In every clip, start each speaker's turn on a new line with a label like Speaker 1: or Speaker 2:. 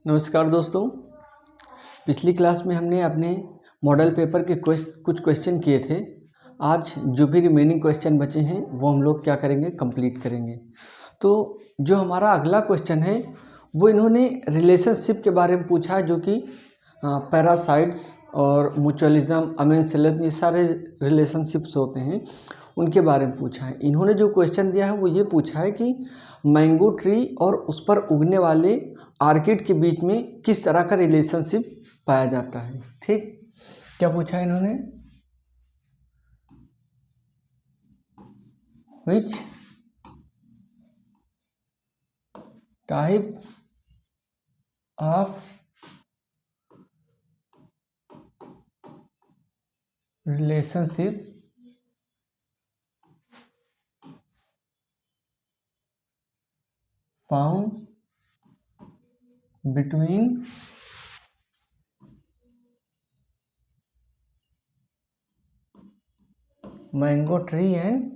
Speaker 1: नमस्कार दोस्तों। पिछली क्लास में हमने अपने मॉडल पेपर के कुछ क्वेश्चन किए थे। आज जो भी रिमेनिंग क्वेश्चन बचे हैं वो हम लोग क्या करेंगे, कंप्लीट करेंगे। तो जो हमारा अगला क्वेश्चन है वो इन्होंने रिलेशनशिप के बारे में पूछा है, जो कि पैरासाइट्स और म्यूचुअलिज्म, अमेंसलिज्म, ये सारे रिलेशनशिप्स होते हैं, उनके बारे में पूछा है। इन्होंने जो क्वेश्चन दिया है वो ये पूछा है कि मैंगो ट्री और उस पर उगने वाले आर्किड के बीच में किस तरह का रिलेशनशिप पाया जाता है। ठीक, क्या पूछा है इन्होंने? Which type of relationship found between mango tree and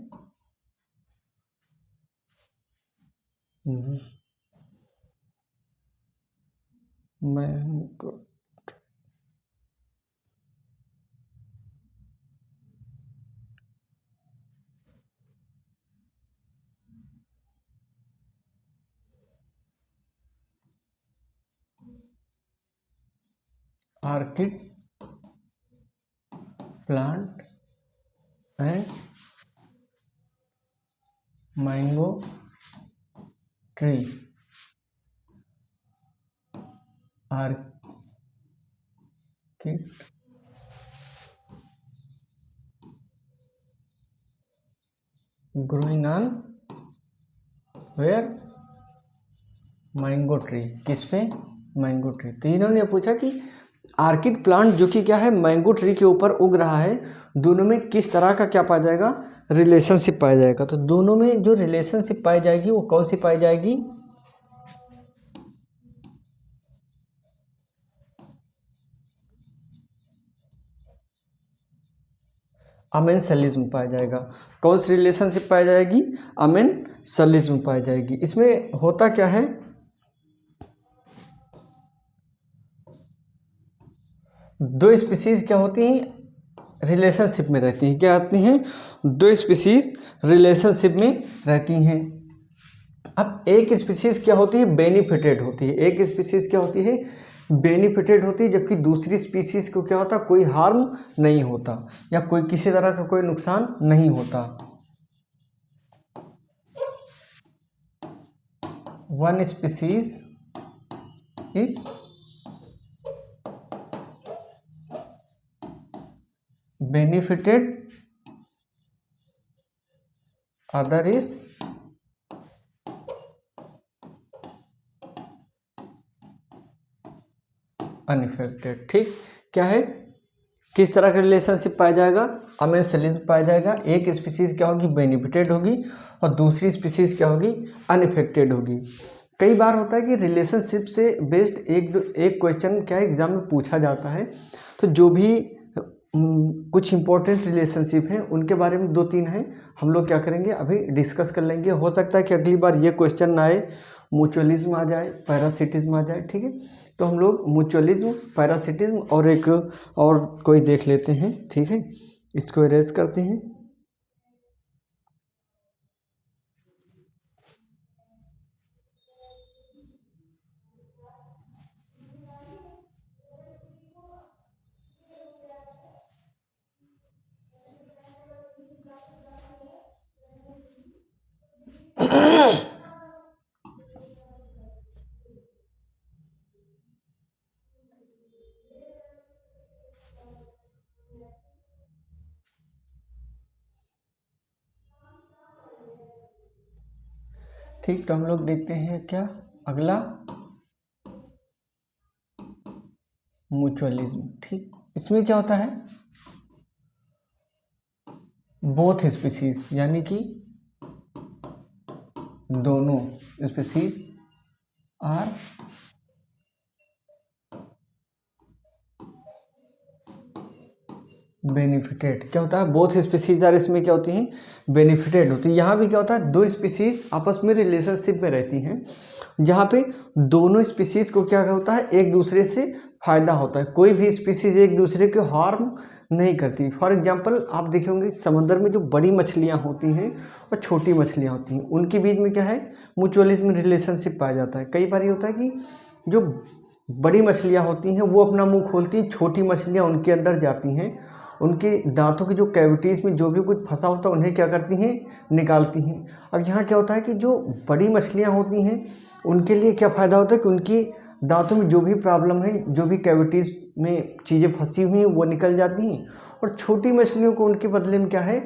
Speaker 1: mango orchid plant and mango tree orchid growing on where mango tree, किस पे? Mango tree. तो इन्होंने पूछा कि आर्किड प्लांट जो कि क्या है, मैंगो ट्री के ऊपर उग रहा है, दोनों में किस तरह का क्या पाया जाएगा, रिलेशनशिप पाया जाएगा। तो दोनों में जो रिलेशनशिप पाई जाएगी वो कौन सी पाई जाएगी? अमेंसलिज्म पाया जाएगा। कौन सी रिलेशनशिप पाई जाएगी? अमेंसलिज्म पाई जाएगी। इसमें होता क्या है, दो स्पीसीज क्या होती हैं, रिलेशनशिप में रहती हैं। क्या आती हैं? दो स्पीसीज रिलेशनशिप में रहती हैं। अब एक स्पीसीज क्या होती है, बेनिफिटेड होती है। एक स्पीसीज क्या होती है, बेनिफिटेड होती है, जबकि दूसरी स्पीसीज को क्या होता, कोई हार्म नहीं होता या कोई किसी तरह का कोई नुकसान नहीं होता। One species is benefited, other is unaffected। ठीक, क्या है, किस तरह का रिलेशनशिप पाया जाएगा? अमेंसलिज्म पाया जाएगा। एक स्पीसीज क्या होगी, बेनिफिटेड होगी, और दूसरी स्पीसीज क्या होगी, अनइफेक्टेड होगी। कई बार होता है कि रिलेशनशिप से बेस्ड एक क्वेश्चन क्या है, एग्जाम में पूछा जाता है। तो जो भी कुछ इंपॉर्टेंट रिलेशनशिप हैं उनके बारे में दो तीन हैं, हम लोग क्या करेंगे, अभी डिस्कस कर लेंगे। हो सकता है कि अगली बार ये क्वेश्चन ना आए, म्यूचुअलिज्म आ जाए, पैरासिटिज्म आ जाए। ठीक है, तो हम लोग म्यूचुअलिज्म, पैरासिटिज्म और एक और कोई देख लेते हैं। ठीक है, इसको इरेज करते हैं। ठीक, तो हम लोग देखते हैं क्या अगला, म्यूचुअलिज्म। ठीक, इसमें क्या होता है, बोथ स्पीसीज यानी कि दोनों स्पीसीज आर बेनिफिटेड क्या होता है, बोथ स्पीसीज आर, इसमें क्या होती हैं, बेनिफिटेड होती है। यहाँ भी क्या होता है, दो स्पीसीज आपस में रिलेशनशिप में रहती हैं, जहाँ पे दोनों स्पीसीज को क्या होता है, एक दूसरे से फायदा होता है। कोई भी स्पीसीज एक दूसरे को हार्म नहीं करती। फॉर एग्जांपल आप देखे होंगे समंदर में जो बड़ी मछलियाँ होती हैं और छोटी मछलियाँ होती हैं, उनके बीच में क्या है, म्यूचुअलिज्म रिलेशनशिप पाया जाता है। कई बार ये होता है कि जो बड़ी मछलियाँ होती हैं वो अपना मुंह खोलती हैं, छोटी मछलियाँ उनके अंदर जाती हैं, उनके दांतों की जो कैविटीज़ में जो भी कुछ फंसा होता है उन्हें क्या करती हैं, निकालती हैं। अब यहाँ क्या होता है कि जो बड़ी मछलियाँ होती हैं उनके लिए क्या फ़ायदा होता है कि उनकी दांतों में जो भी प्रॉब्लम है, जो भी कैविटीज़ में चीज़ें फंसी हुई हैं वो निकल जाती हैं, और छोटी मछलियों को उनके बदले में क्या है,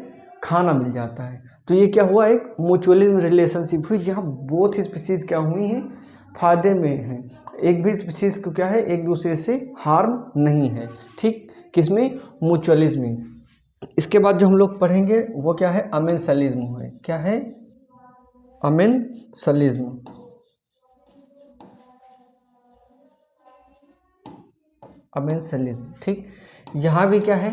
Speaker 1: खाना मिल जाता है। तो ये क्या हुआ, एक म्यूचुअलिज्म रिलेशनशिप हुई, जहाँ बोथ स्पीसीज़ क्या हुई हैं, फायदे में हैं। एक भी स्पीसीज को क्या है, एक दूसरे से हार्म नहीं है। ठीक, किसमें, म्यूचुअलिज्म में। इसके बाद जो हम लोग पढ़ेंगे वो क्या है, अमेंसलिज्म है। क्या है, अमेंसलिज्म। अमेंसलिज्म, ठीक। यहाँ भी क्या है,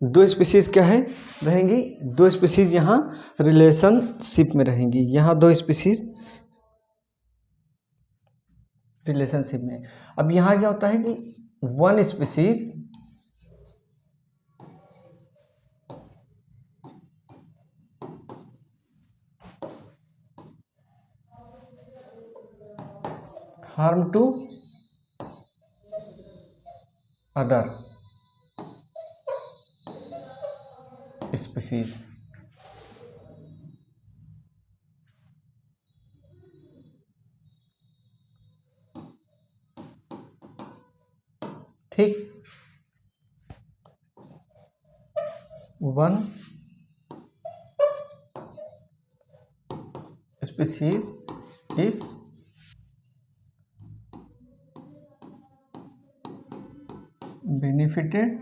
Speaker 1: दो स्पीसीज क्या है, रहेंगी, दो स्पीसीज यहाँ रिलेशनशिप में रहेंगी। यहाँ दो स्पीसीज रिलेशनशिप में। अब यहाँ क्या होता है कि one species harm to other species. ठीक, one species is benefited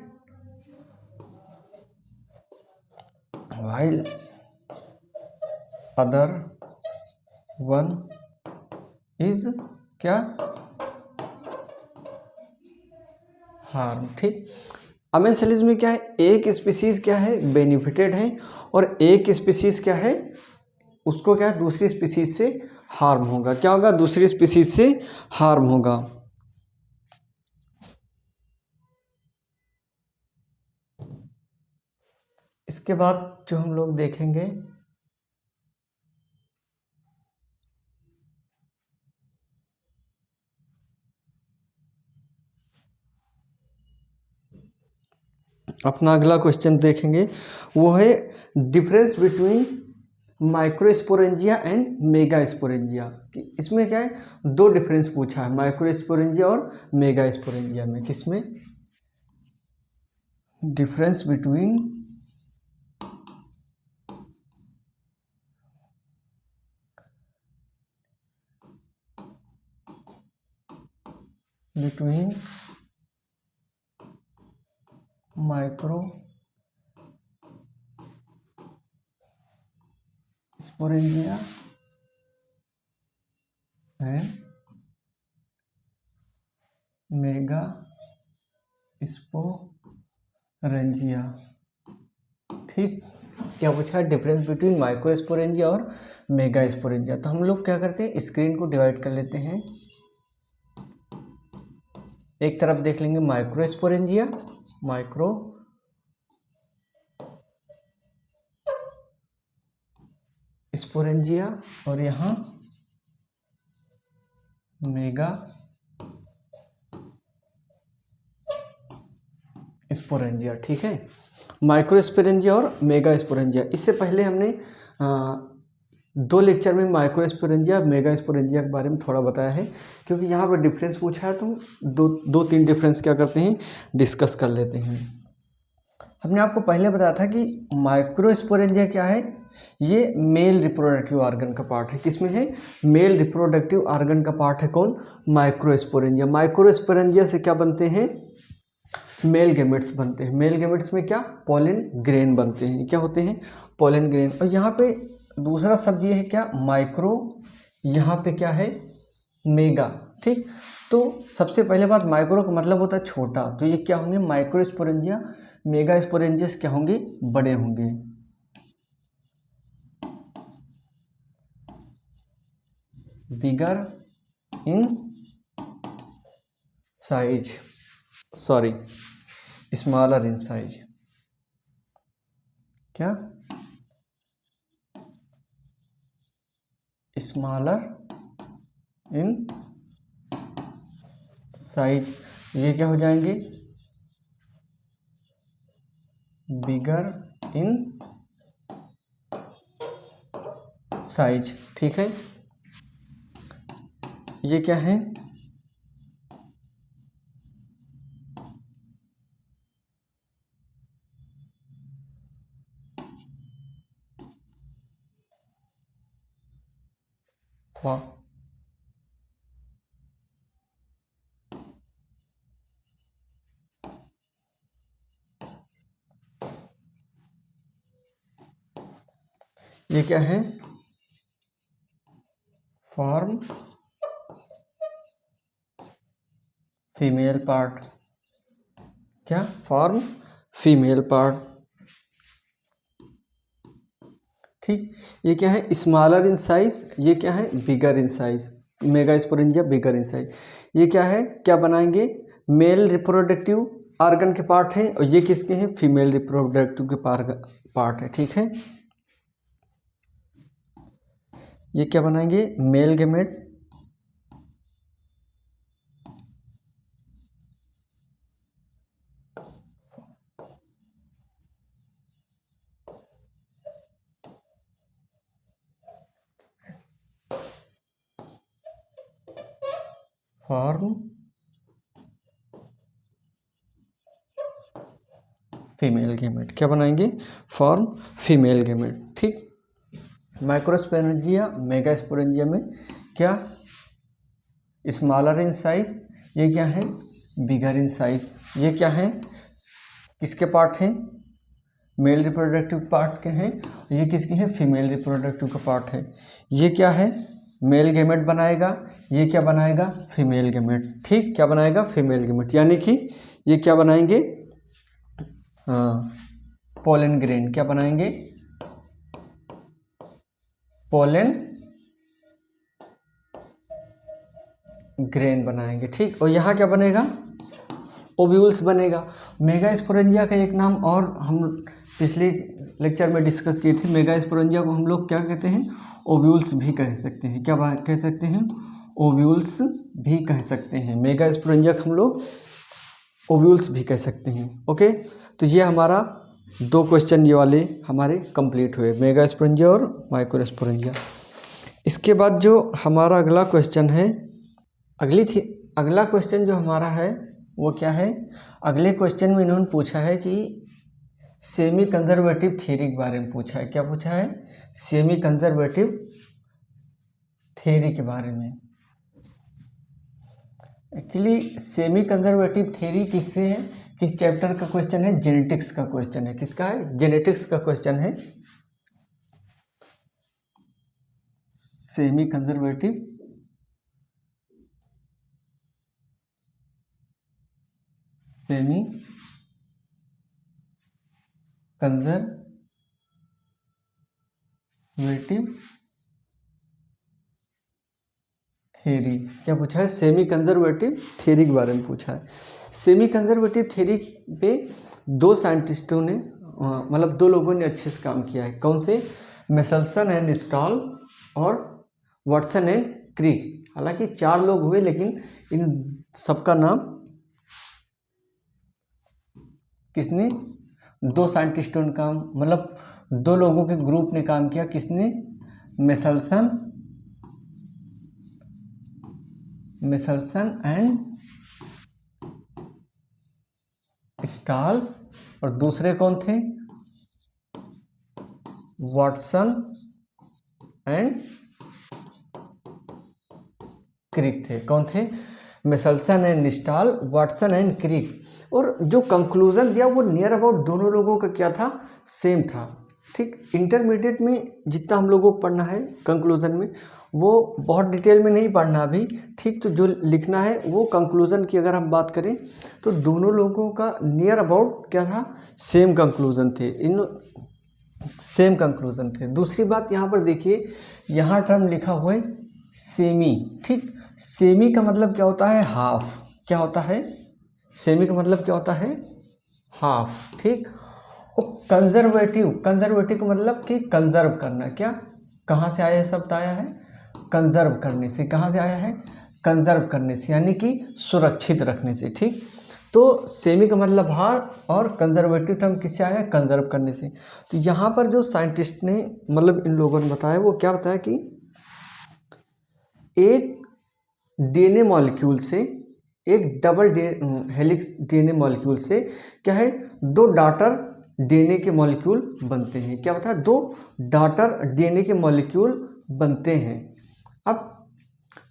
Speaker 1: while other one is क्या, हार्म। ठीक, अमेंसलिज्म में क्या है, एक स्पीसीज क्या है, बेनिफिटेड है, और एक स्पीसीज क्या है, उसको क्या है, दूसरी स्पीसीज से हार्म होगा। क्या होगा, दूसरी स्पीसीज से हार्म होगा। इसके बाद जो हम लोग देखेंगे अपना अगला क्वेश्चन देखेंगे, वो है difference between microsporangia and megasporangia. इसमें क्या है, दो डिफरेंस पूछा है, माइक्रोस्पोरेंजिया और मेगास्पोरेंजिया में। किसमें, difference between micro sporangia and mega sporangia. ठीक, क्या पूछा है, डिफरेंस बिटवीन माइक्रोस्पोरेंजिया और मेगास्पोरेंजिया। तो हम लोग क्या करते हैं, स्क्रीन को डिवाइड कर लेते हैं। एक तरफ देख लेंगे माइक्रोस्पोरेंजिया, माइक्रो स्पोरेंजिया, और यहाँ मेगा स्पोरेंजिया। ठीक है, माइक्रोस्पोरेंजिया और मेगा स्पोरेंजिया। इससे पहले हमने दो लेक्चर में माइक्रोस्पोरेंजिया मेगा स्पोरेंजिया के बारे में थोड़ा बताया है, क्योंकि यहाँ पर डिफरेंस पूछा है तो दो तीन डिफरेंस क्या करते हैं, डिस्कस कर लेते हैं। हमने आपको पहले बताया था कि माइक्रोस्पोरेंजिया क्या है, ये मेल रिप्रोडक्टिव ऑर्गन का पार्ट है। किसमें है, मेल रिप्रोडक्टिव ऑर्गन का पार्ट है कौन, माइक्रोस्पोरेंजिया। माइक्रोस्पोरेंजिया से क्या बनते हैं, मेल गैमेट्स बनते हैं। मेल गैमेट्स में क्या, पोलन ग्रेन बनते हैं। क्या होते हैं, पोलन ग्रेन। और यहाँ पे दूसरा शब्द ये है क्या, माइक्रो, यहाँ पे क्या है, मेगा। ठीक। तो सबसे पहले बात, माइक्रो का मतलब होता है छोटा, तो ये क्या होंगे, माइक्रोस्पोरेंजिया। मेगा स्पोरेंजियस क्या होंगे, बड़े होंगे। Bigger in size, sorry smaller in size. क्या, स्मॉलर इन साइज, ये क्या हो जाएंगे, बिगर इन साइज। ठीक है, ये क्या है, वाह, ये क्या है, फॉर्म फीमेल पार्ट। क्या, फॉर्म फीमेल पार्ट। ठीक, ये क्या है, स्मॉलर इन साइज, ये क्या है, bigger in size. Mega sporangia bigger in size, ये क्या है, क्या बनाएंगे, मेल रिप्रोडक्टिव ऑर्गन के पार्ट है, और ये किसके हैं, फीमेल रिप्रोडक्टिव के पार्ट है। ठीक है, ये क्या बनाएंगे, male gamete, form female gamete. क्या बनाएंगे, फॉर्म फीमेल गेमेट। ठीक, माइक्रोस्पोरेंजिया मेगा स्पोरेंजिया में क्या, स्मॉलर इन साइज, ये क्या है, बिगर इन साइज। ये क्या है, किसके पार्ट हैं, मेल रिप्रोडक्टिव पार्ट के हैं, ये किसके हैं, फीमेल रिप्रोडक्टिव का पार्ट है। ये क्या है, मेल गेमेट बनाएगा, ये क्या बनाएगा, फीमेल गेमेट। ठीक, क्या बनाएगा, फीमेल गेमेट, यानी कि ये क्या बनाएंगे, पोलन ग्रेन। क्या बनाएंगे, पोलन ग्रेन बनाएंगे। ठीक, और यहाँ क्या बनेगा, ओव्यूल्स बनेगा। मेगा स्पोरेंजिया का एक नाम और हम पिछले लेक्चर में डिस्कस किए थे, मेगा स्पोरेंजिया को हम लोग क्या कहते हैं, ओव्यूल्स भी कह सकते हैं। क्या कह सकते हैं, ओव्यूल्स भी कह सकते हैं। मेगा स्पोरेंजिया को हम लोग ओव्यूल्स भी कह सकते हैं। ओके, तो ये हमारा 2 क्वेश्चन ये वाले हमारे कंप्लीट हुए, मेगा स्पोरेंजिया और माइक्रो स्पोरेंजिया। इसके बाद जो हमारा अगला क्वेश्चन है, अगला क्वेश्चन जो हमारा है वो क्या है, अगले क्वेश्चन में इन्होंने पूछा है कि सेमी कंजर्वेटिव थ्योरी के बारे में पूछा है। क्या पूछा है, सेमी कंजर्वेटिव थ्योरी के बारे में। एक्चुअली सेमी कंजर्वेटिव थ्योरी किससे है, किस चैप्टर का क्वेश्चन है, जेनेटिक्स का क्वेश्चन है। किसका है, जेनेटिक्स का क्वेश्चन है। Semi conservative semi conservative theory. क्या पूछा है, सेमी कंजर्वेटिव थ्योरी के बारे में पूछा है। सेमी कंजर्वेटिव थ्योरी पे 2 साइंटिस्टों ने मतलब 2 लोगों ने अच्छे से काम किया है। कौन से, मेसल्सन एंड स्टॉल और वाटसन एंड क्रिक। हालांकि 4 लोग हुए, लेकिन इन सबका नाम किसने, 2 साइंटिस्टों ने काम, मतलब 2 लोगों के ग्रुप ने काम किया। किसने, मेसल्सन एंड स्टॉल, और दूसरे कौन थे, वाटसन एंड क्रिक थे। कौन थे, Meselson and Stahl, Watson and Crick. और जो कंक्लूजन दिया वो नियर अबाउट दोनों लोगों का क्या था, सेम था। ठीक। इंटरमीडिएट में जितना हम लोगों को पढ़ना है कंक्लूजन में, वो बहुत डिटेल में नहीं पढ़ना अभी, ठीक। तो जो लिखना है वो कंक्लूजन की अगर हम बात करें तो दोनों लोगों का नियर अबाउट क्या था, सेम कंक्लूजन थे, इन सेम कंक्लूजन थे। दूसरी बात यहाँ पर देखिए, यहाँ टर्म लिखा हुआ है सेमी, ठीक। सेमी का मतलब क्या होता है, हाफ। क्या होता है, सेमी का मतलब क्या होता है, हाफ, ठीक। और कंजर्वेटिव, कंजर्वेटिव का मतलब कि कंजर्व करना। क्या, कहाँ से आया है शब्द, आया है कंजर्व करने से। कहाँ से आया है, कंजर्व करने से, यानी कि सुरक्षित रखने से, ठीक। तो सेमी का मतलब हार और कंजर्वेटिव टर्म किससे आया, कंजर्व करने से। तो यहाँ पर जो साइंटिस्ट ने मतलब इन लोगों ने बताया, वो क्या बताया कि एक डीएनए मॉलिक्यूल से, एक डबल हेलिक्स डीएनए मॉलिक्यूल से क्या है, दो डॉटर डीएनए के मॉलिक्यूल बनते हैं। क्या बताया, दो डॉटर डीएनए के मॉलिक्यूल बनते हैं। अब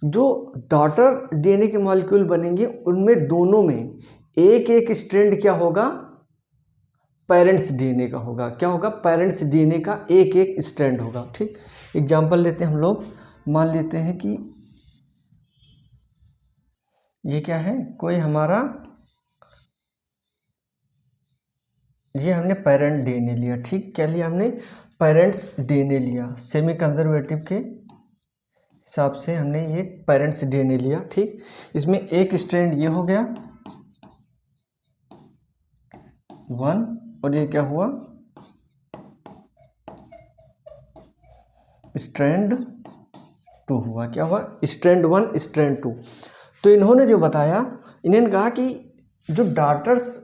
Speaker 1: जो डॉटर डीएनए के मॉलिक्यूल बनेंगे उनमें दोनों में एक एक स्ट्रैंड क्या होगा, पेरेंट्स डीएनए का होगा। क्या होगा, पेरेंट्स डीएनए का एक एक स्ट्रैंड होगा, ठीक। एग्जाम्पल लेते हैं हम लोग, मान लेते हैं कि ये क्या है, कोई हमारा, ये हमने पेरेंट डीएनए लिया, ठीक। क्या लिया हमने, पेरेंट्स डीएनए लिया। सेमी कंजर्वेटिव के हिसाब से हमने ये पेरेंट्स डीएनए लिया, ठीक। इसमें एक स्ट्रैंड ये हो गया 1, और ये क्या हुआ, स्ट्रैंड 2 हुआ। क्या हुआ, स्ट्रैंड 1 स्ट्रैंड 2। तो इन्होंने जो बताया, इन्होंने कहा कि जो डॉटर्स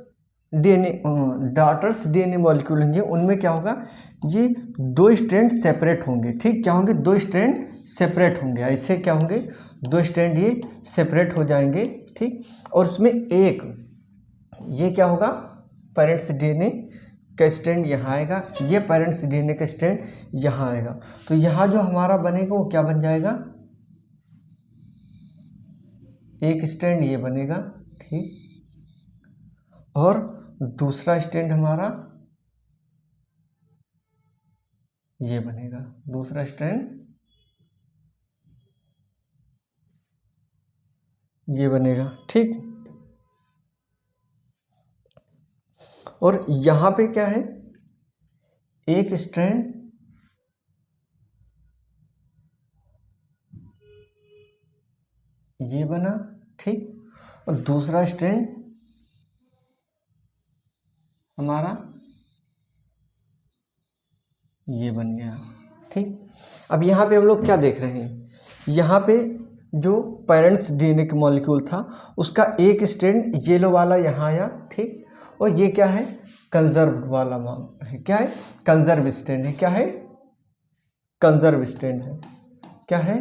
Speaker 1: डीएनए मॉलिक्यूल होंगे उनमें क्या होगा, ये दो स्ट्रैंड सेपरेट होंगे, ठीक। क्या होंगे, दो स्ट्रैंड सेपरेट होंगे। ऐसे क्या होंगे, दो स्ट्रैंड ये सेपरेट हो जाएंगे, ठीक। और इसमें एक ये क्या होगा, पेरेंट्स डीएनए का स्ट्रैंड यहाँ आएगा, ये पेरेंट्स डीएनए का स्ट्रैंड यहाँ आएगा। तो यहाँ जो हमारा बनेगा वो क्या बन जाएगा, एक स्ट्रैंड ये बनेगा, ठीक। और दूसरा स्ट्रैंड हमारा ये बनेगा, दूसरा स्ट्रैंड ये बनेगा, ठीक। और यहाँ पे क्या है, एक स्ट्रैंड ये बना, ठीक। और दूसरा स्ट्रैंड हमारा ये बन गया, ठीक। अब यहाँ पे हम लोग क्या देख रहे हैं, यहाँ पे जो पेरेंट्स डीएनए के मॉलिक्यूल था उसका एक स्ट्रैंड येलो वाला यहाँ आया, ठीक। और ये क्या है, कंजर्व वाला है। क्या है, कंजर्व स्ट्रैंड है। क्या है, कंजर्व स्ट्रैंड है। क्या है,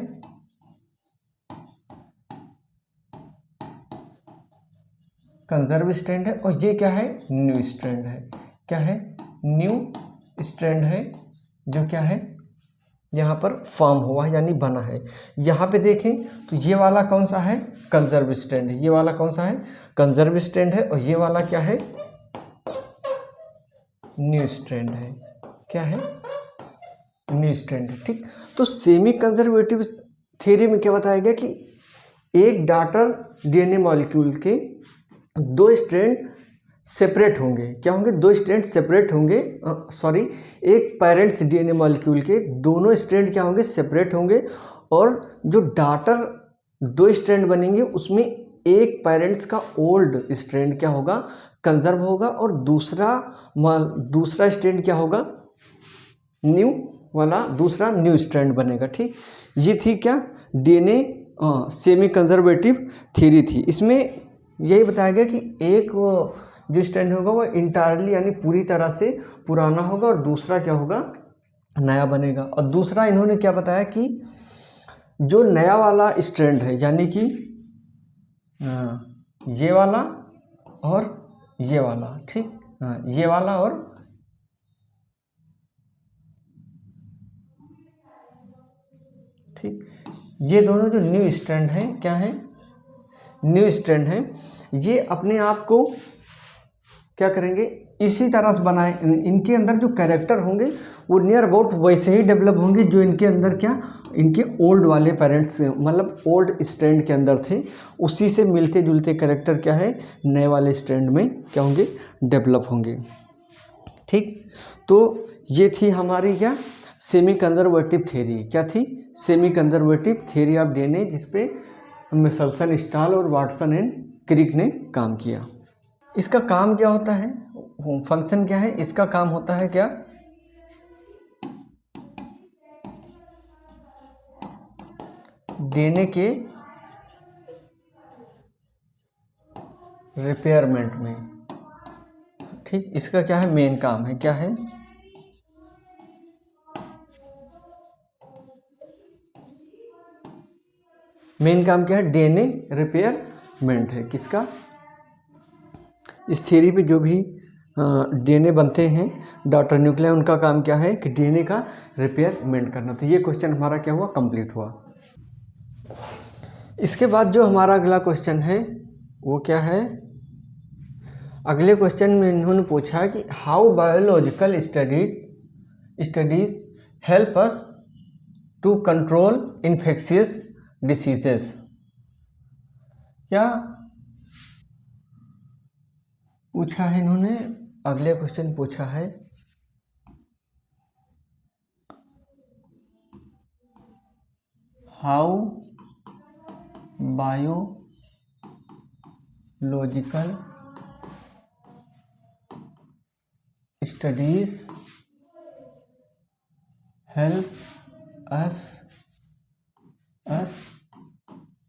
Speaker 1: कंजर्व स्ट्रैंड है। और ये क्या है, न्यू स्ट्रैंड है। क्या है, न्यू स्ट्रैंड है, जो क्या है यहाँ पर फॉर्म हुआ है, यानी बना है। यहाँ पे देखें तो ये वाला कौन सा है, कंजर्व स्ट्रैंड है। ये वाला कौन सा है, कंजर्व स्ट्रैंड है। और ये वाला क्या है, न्यू स्ट्रैंड है। क्या है, न्यू स्ट्रैंड है, ठीक। तो सेमी कंजर्वेटिव थ्योरी में क्या बताया गया कि एक डॉटर डीएनए मॉलिक्यूल के दो स्ट्रैंड सेपरेट होंगे। क्या होंगे, दो स्ट्रैंड सेपरेट होंगे, सॉरी, एक पेरेंट्स डीएनए मॉलिक्यूल के दोनों स्ट्रैंड क्या होंगे, सेपरेट होंगे। और जो डॉटर दो स्ट्रैंड बनेंगे उसमें एक पेरेंट्स का ओल्ड स्ट्रैंड क्या होगा, कंजर्व होगा। और दूसरा स्ट्रैंड क्या होगा, न्यू वाला, दूसरा न्यू स्ट्रैंड बनेगा, ठीक। ये थी क्या, डीएनए सेमी कंजर्वेटिव थ्योरी थी। इसमें यही बताया गया कि एक जो स्ट्रैंड होगा वो इंटायरली यानी पूरी तरह से पुराना होगा और दूसरा क्या होगा, नया बनेगा। और दूसरा इन्होंने क्या बताया कि जो नया वाला स्ट्रैंड है, यानी कि ये वाला और ये वाला, ठीक, ये वाला और ठीक, ये दोनों जो न्यू स्ट्रैंड है, क्या है, न्यू स्ट्रैंड है, ये अपने आप को क्या करेंगे, इसी तरह से बनाए, इनके अंदर जो कैरेक्टर होंगे वो नियर अबाउट वैसे ही डेवलप होंगे जो इनके अंदर क्या, इनके ओल्ड वाले पेरेंट्स मतलब ओल्ड स्ट्रैंड के अंदर थे, उसी से मिलते जुलते कैरेक्टर क्या है नए वाले स्ट्रैंड में क्या होंगे, डेवलप होंगे। ठीक, तो ये थी हमारी क्या सेमी कंजर्वेटिव थ्योरी। क्या थी, semi conservative theory of DNA, जिसपे मिशेल्सन, स्टाल और वाटसन एंड क्रिक ने काम किया। इसका काम क्या होता है, फंक्शन क्या है, इसका काम होता है क्या, डीएनए के रिपेयरमेंट में। ठीक, इसका क्या है मेन काम है, क्या है, मेन काम क्या है, डीएनए रिपेयरमेंट है। किसका, इस थ्योरी पे जो भी डीएनए बनते हैं डॉटर न्यूक्लियाई, उनका काम क्या है कि डीएनए का रिपेयरमेंट करना। तो ये क्वेश्चन हमारा क्या हुआ, कंप्लीट हुआ। इसके बाद जो हमारा अगला क्वेश्चन है वो क्या है, अगले क्वेश्चन में इन्होंने पूछा कि how biological studies help us to control infectious diseases. क्या पूछा है इन्होंने, अगले क्वेश्चन पूछा है how biological studies help us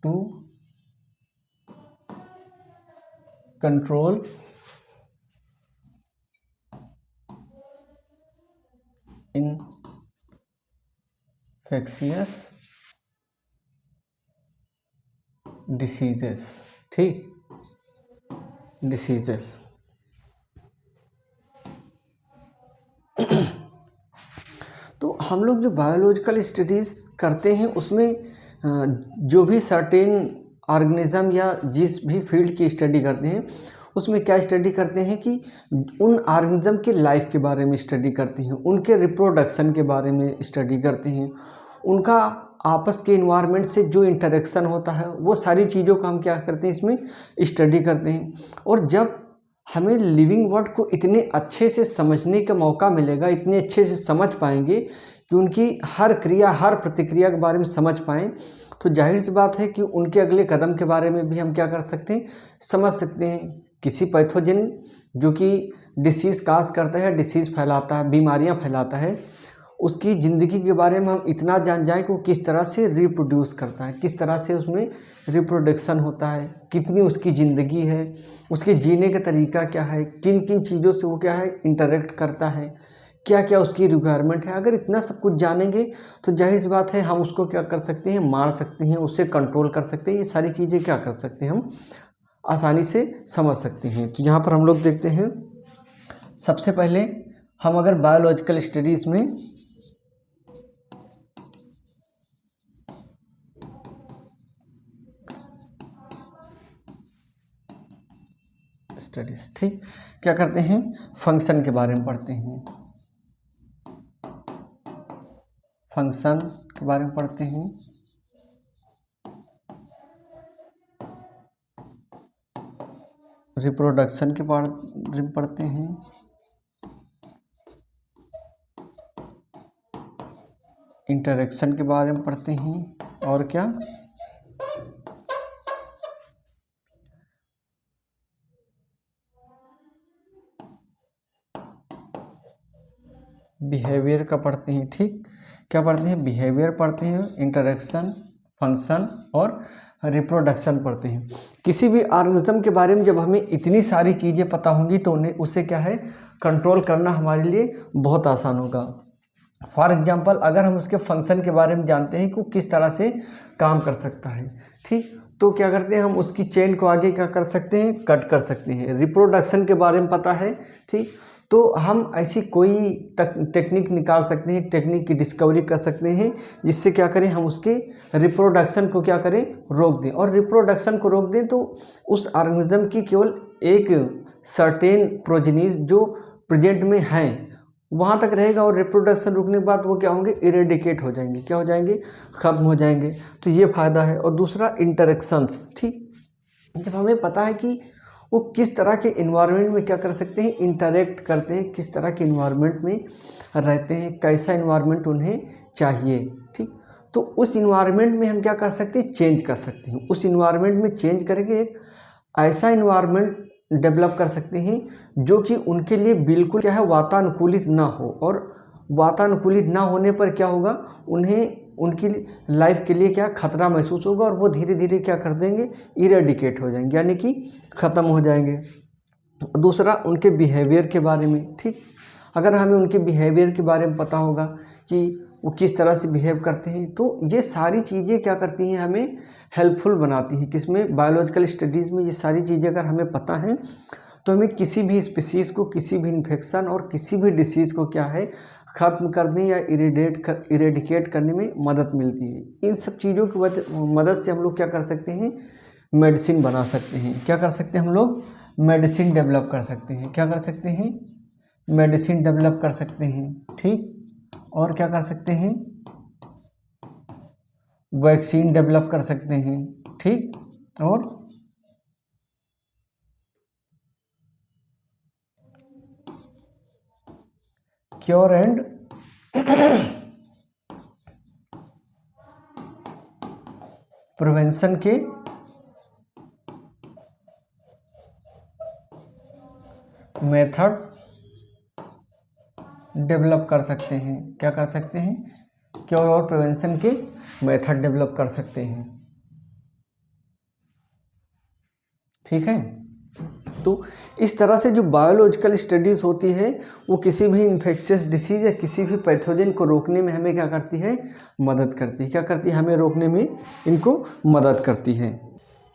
Speaker 1: to control infectious diseases. ठीक, डिसीजेस। तो हम लोग जो बायोलॉजिकल स्टडीज़ करते हैं उसमें जो भी सर्टेन ऑर्गेनिज्म या जिस भी फील्ड की स्टडी करते हैं उसमें क्या स्टडी करते हैं कि उन ऑर्गेनिज्म के लाइफ के बारे में स्टडी करते हैं, उनके रिप्रोडक्शन के बारे में स्टडी करते हैं, उनका आपस के इन्वायरमेंट से जो इंटरेक्शन होता है वो सारी चीज़ों का हम क्या करते हैं इसमें स्टडी करते हैं। और जब हमें लिविंग वर्ल्ड को इतने अच्छे से समझने का मौका मिलेगा, इतने अच्छे से समझ पाएंगे कि उनकी हर क्रिया हर प्रतिक्रिया के बारे में समझ पाएँ, तो जाहिर सी बात है कि उनके अगले कदम के बारे में भी हम क्या कर सकते हैं, समझ सकते हैं। किसी पैथोजन जो कि डिसीज़ काज करता है, डिसीज़ फैलाता है, बीमारियां फैलाता है, उसकी ज़िंदगी के बारे में हम इतना जान जाएं कि वो किस तरह से रिप्रोड्यूस करता है, किस तरह से उसमें रिप्रोडक्शन होता है, कितनी उसकी ज़िंदगी है, उसके जीने का तरीका क्या है, किन किन चीज़ों से वो क्या है इंटरेक्ट करता है, क्या क्या उसकी रिक्वायरमेंट है। अगर इतना सब कुछ जानेंगे तो जाहिर सी बात है हम उसको क्या कर सकते हैं, मार सकते हैं, उससे कंट्रोल कर सकते हैं। ये सारी चीज़ें क्या कर सकते हैं, हम आसानी से समझ सकते हैं। तो यहाँ पर हम लोग देखते हैं, सबसे पहले हम अगर बायोलॉजिकल स्टडीज़ में स्टडीज, ठीक, क्या करते हैं, फंक्शन के बारे में पढ़ते हैं, फंक्शन के बारे में पढ़ते हैं, रिप्रोडक्शन के बारे में पढ़ते हैं, इंटरेक्शन के बारे में पढ़ते हैं, और क्या, बिहेवियर का पढ़ते हैं। ठीक, क्या पढ़ते हैं, बिहेवियर पढ़ते हैं, इंटरेक्शन, फंक्शन और रिप्रोडक्शन पढ़ते हैं। किसी भी ऑर्गेनिज्म के बारे में जब हमें इतनी सारी चीज़ें पता होंगी तो उन्हें उसे क्या है कंट्रोल करना हमारे लिए बहुत आसान होगा। फॉर एग्जांपल अगर हम उसके फंक्शन के बारे में जानते हैं कि वो किस तरह से काम कर सकता है, ठीक, तो क्या करते हैं, हम उसकी चेन को आगे क्या कर सकते हैं, कट कर सकते हैं। रिप्रोडक्शन के बारे में पता है, ठीक, तो हम ऐसी कोई टेक्निक निकाल सकते हैं, टेक्निक की डिस्कवरी कर सकते हैं जिससे क्या करें, हम उसके रिप्रोडक्शन को क्या करें, रोक दें। और रिप्रोडक्शन को रोक दें तो उस ऑर्गेनिज्म की केवल एक सर्टेन प्रोजेनीज जो प्रेजेंट में हैं वहाँ तक रहेगा, और रिप्रोडक्शन रुकने के बाद वो क्या होंगे, इरेडिकेट हो जाएंगे, क्या हो जाएंगे, ख़त्म हो जाएंगे। तो ये फ़ायदा है। और दूसरा इंटरेक्शंस, ठीक, जब हमें पता है कि वो किस तरह के इन्वायरमेंट में क्या कर सकते हैं, इंटरेक्ट करते हैं, किस तरह के इन्वायरमेंट में रहते हैं, कैसा इन्वायरमेंट उन्हें चाहिए, ठीक, तो उस इन्वायरमेंट में हम क्या कर सकते हैं, चेंज कर सकते हैं। उस इन्वायरमेंट में चेंज करके एक ऐसा इन्वायरमेंट डेवलप कर सकते हैं जो कि उनके लिए बिल्कुल क्या है, वातानुकूलित ना हो, और वातानुकूलित ना होने पर क्या होगा, उन्हें उनकी लाइफ के लिए क्या खतरा महसूस होगा, और वो धीरे धीरे क्या कर देंगे, इरेडिकेट हो जाएंगे, यानी कि ख़त्म हो जाएंगे। दूसरा उनके बिहेवियर के बारे में, ठीक, अगर हमें उनके बिहेवियर के बारे में पता होगा कि वो किस तरह से बिहेव करते हैं, तो ये सारी चीज़ें क्या करती हैं, हमें हेल्पफुल बनाती हैं। किसमें, बायोलॉजिकल स्टडीज़ में ये सारी चीज़ें अगर हमें पता हैं तो हमें किसी भी स्पीसीज़ को, किसी भी इन्फेक्शन और किसी भी डिसीज़ को क्या है, ख़त्म करने या इरेडिकेट करने में मदद मिलती है। इन सब चीज़ों की मदद से हम लोग क्या कर सकते हैं, मेडिसिन बना सकते हैं। क्या कर सकते हैं हम लोग, मेडिसिन डेवलप कर सकते हैं। क्या कर सकते हैं, मेडिसिन डेवलप कर सकते हैं, ठीक, और क्या कर सकते हैं, वैक्सीन डेवलप कर सकते हैं, ठीक, और क्योर एंड प्रिवेंशन के मेथड डेवलप कर सकते हैं। क्या कर सकते हैं, क्योर और प्रिवेंशन के मेथड डेवलप कर सकते हैं, ठीक है। तो इस तरह से जो बायोलॉजिकल स्टडीज़ होती है वो किसी भी इन्फेक्शियस डिसीज़ या किसी भी पैथोजन को रोकने में हमें क्या करती है, मदद करती है। क्या करती है, हमें रोकने में इनको मदद करती है।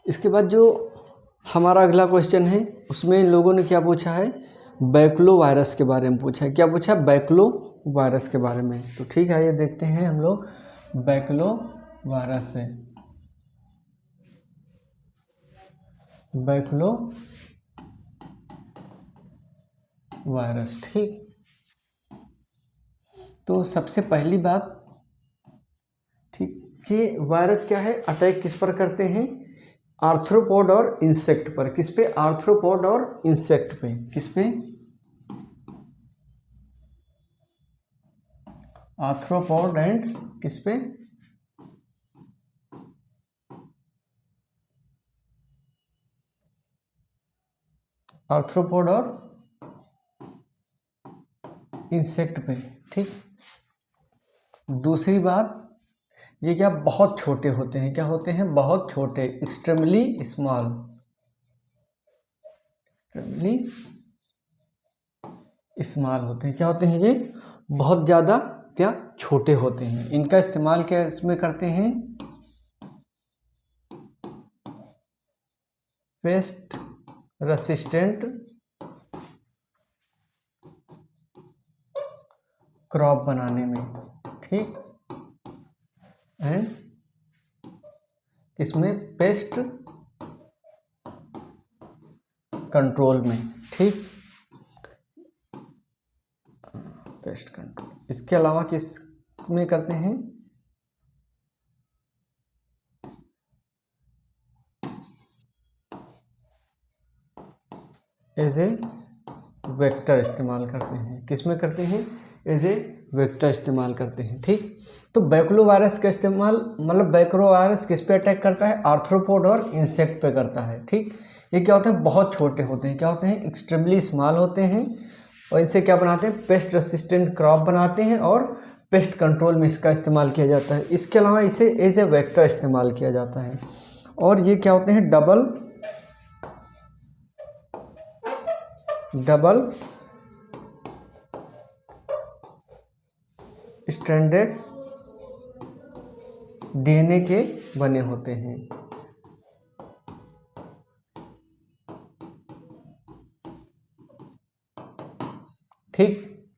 Speaker 1: इसके बाद जो हमारा अगला क्वेश्चन है उसमें इन लोगों ने क्या पूछा है, बैक्लो वायरस के बारे में पूछा है। क्या पूछा है, बैक्लो वायरस के बारे में। तो ठीक है, ये देखते हैं हम लोग बैक्लो वायरस से। बैक्लो वायरस, ठीक, तो सबसे पहली बात, ठीक, कि वायरस क्या है, अटैक किस पर करते हैं, आर्थ्रोपोड और इंसेक्ट पर। किस पे, आर्थ्रोपोड और इंसेक्ट पे। किस पे, आर्थ्रोपोड एंड किस पे, आर्थ्रोपोड और इंसेक्ट पे, ठीक। दूसरी बात, ये क्या बहुत छोटे होते हैं। क्या होते हैं, बहुत छोटे, एक्सट्रीमली स्मॉल, एक्सट्रीमली स्मॉल होते हैं। क्या होते हैं, ये बहुत ज़्यादा क्या छोटे होते हैं। इनका इस्तेमाल क्या इसमें करते हैं, पेस्ट रेसिस्टेंट क्रॉप बनाने में, ठीक, एंड इसमें पेस्ट कंट्रोल में, ठीक, पेस्ट कंट्रोल। इसके अलावा किस में करते हैं, एज ए वेक्टर इस्तेमाल करते हैं। किस में करते हैं, एज ए वेक्टर इस्तेमाल करते हैं, ठीक। तो बैक्लो वायरस का इस्तेमाल, मतलब बैक्लो वायरस किस पे अटैक करता है, आर्थ्रोपोड और इंसेक्ट पे करता है, ठीक। ये क्या होते हैं, बहुत छोटे होते हैं। क्या होते हैं, एक्सट्रीमली स्मॉल होते हैं, और इनसे क्या बनाते हैं, पेस्ट रेसिस्टेंट क्रॉप बनाते हैं, और पेस्ट कंट्रोल में इसका इस्तेमाल किया जाता है। इसके अलावा इसे एज ए वेक्टर इस्तेमाल किया जाता है। और ये क्या होते हैं, डबल स्ट्रैंडेड डीएनए के बने होते हैं, ठीक।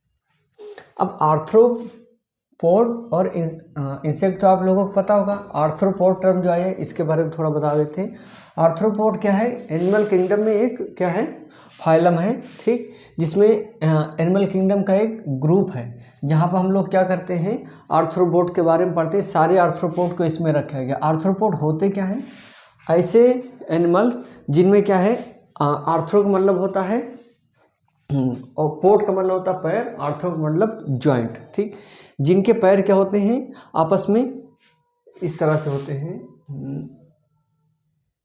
Speaker 1: अब पोड और इंसेक्ट तो आप लोगों को पता होगा। आर्थ्रोपोड टर्म जो आया है इसके बारे में थोड़ा बता देते हैं। आर्थ्रोपोड क्या है? एनिमल किंगडम में एक क्या है? फाइलम है, ठीक, जिसमें एनिमल किंगडम का एक ग्रुप है जहाँ पर हम लोग क्या करते हैं, आर्थ्रोपोड के बारे में पढ़ते हैं। सारे आर्थ्रोपोड को इसमें रखा गया। आर्थ्रोपोड होते क्या हैं? ऐसे एनिमल्स जिनमें क्या है, आर्थ्रो का मतलब होता है और पोड का मतलब होता है पैर, आर्थ्रो का मतलब जॉइंट, ठीक, जिनके पैर क्या होते हैं, आपस में इस तरह से होते हैं।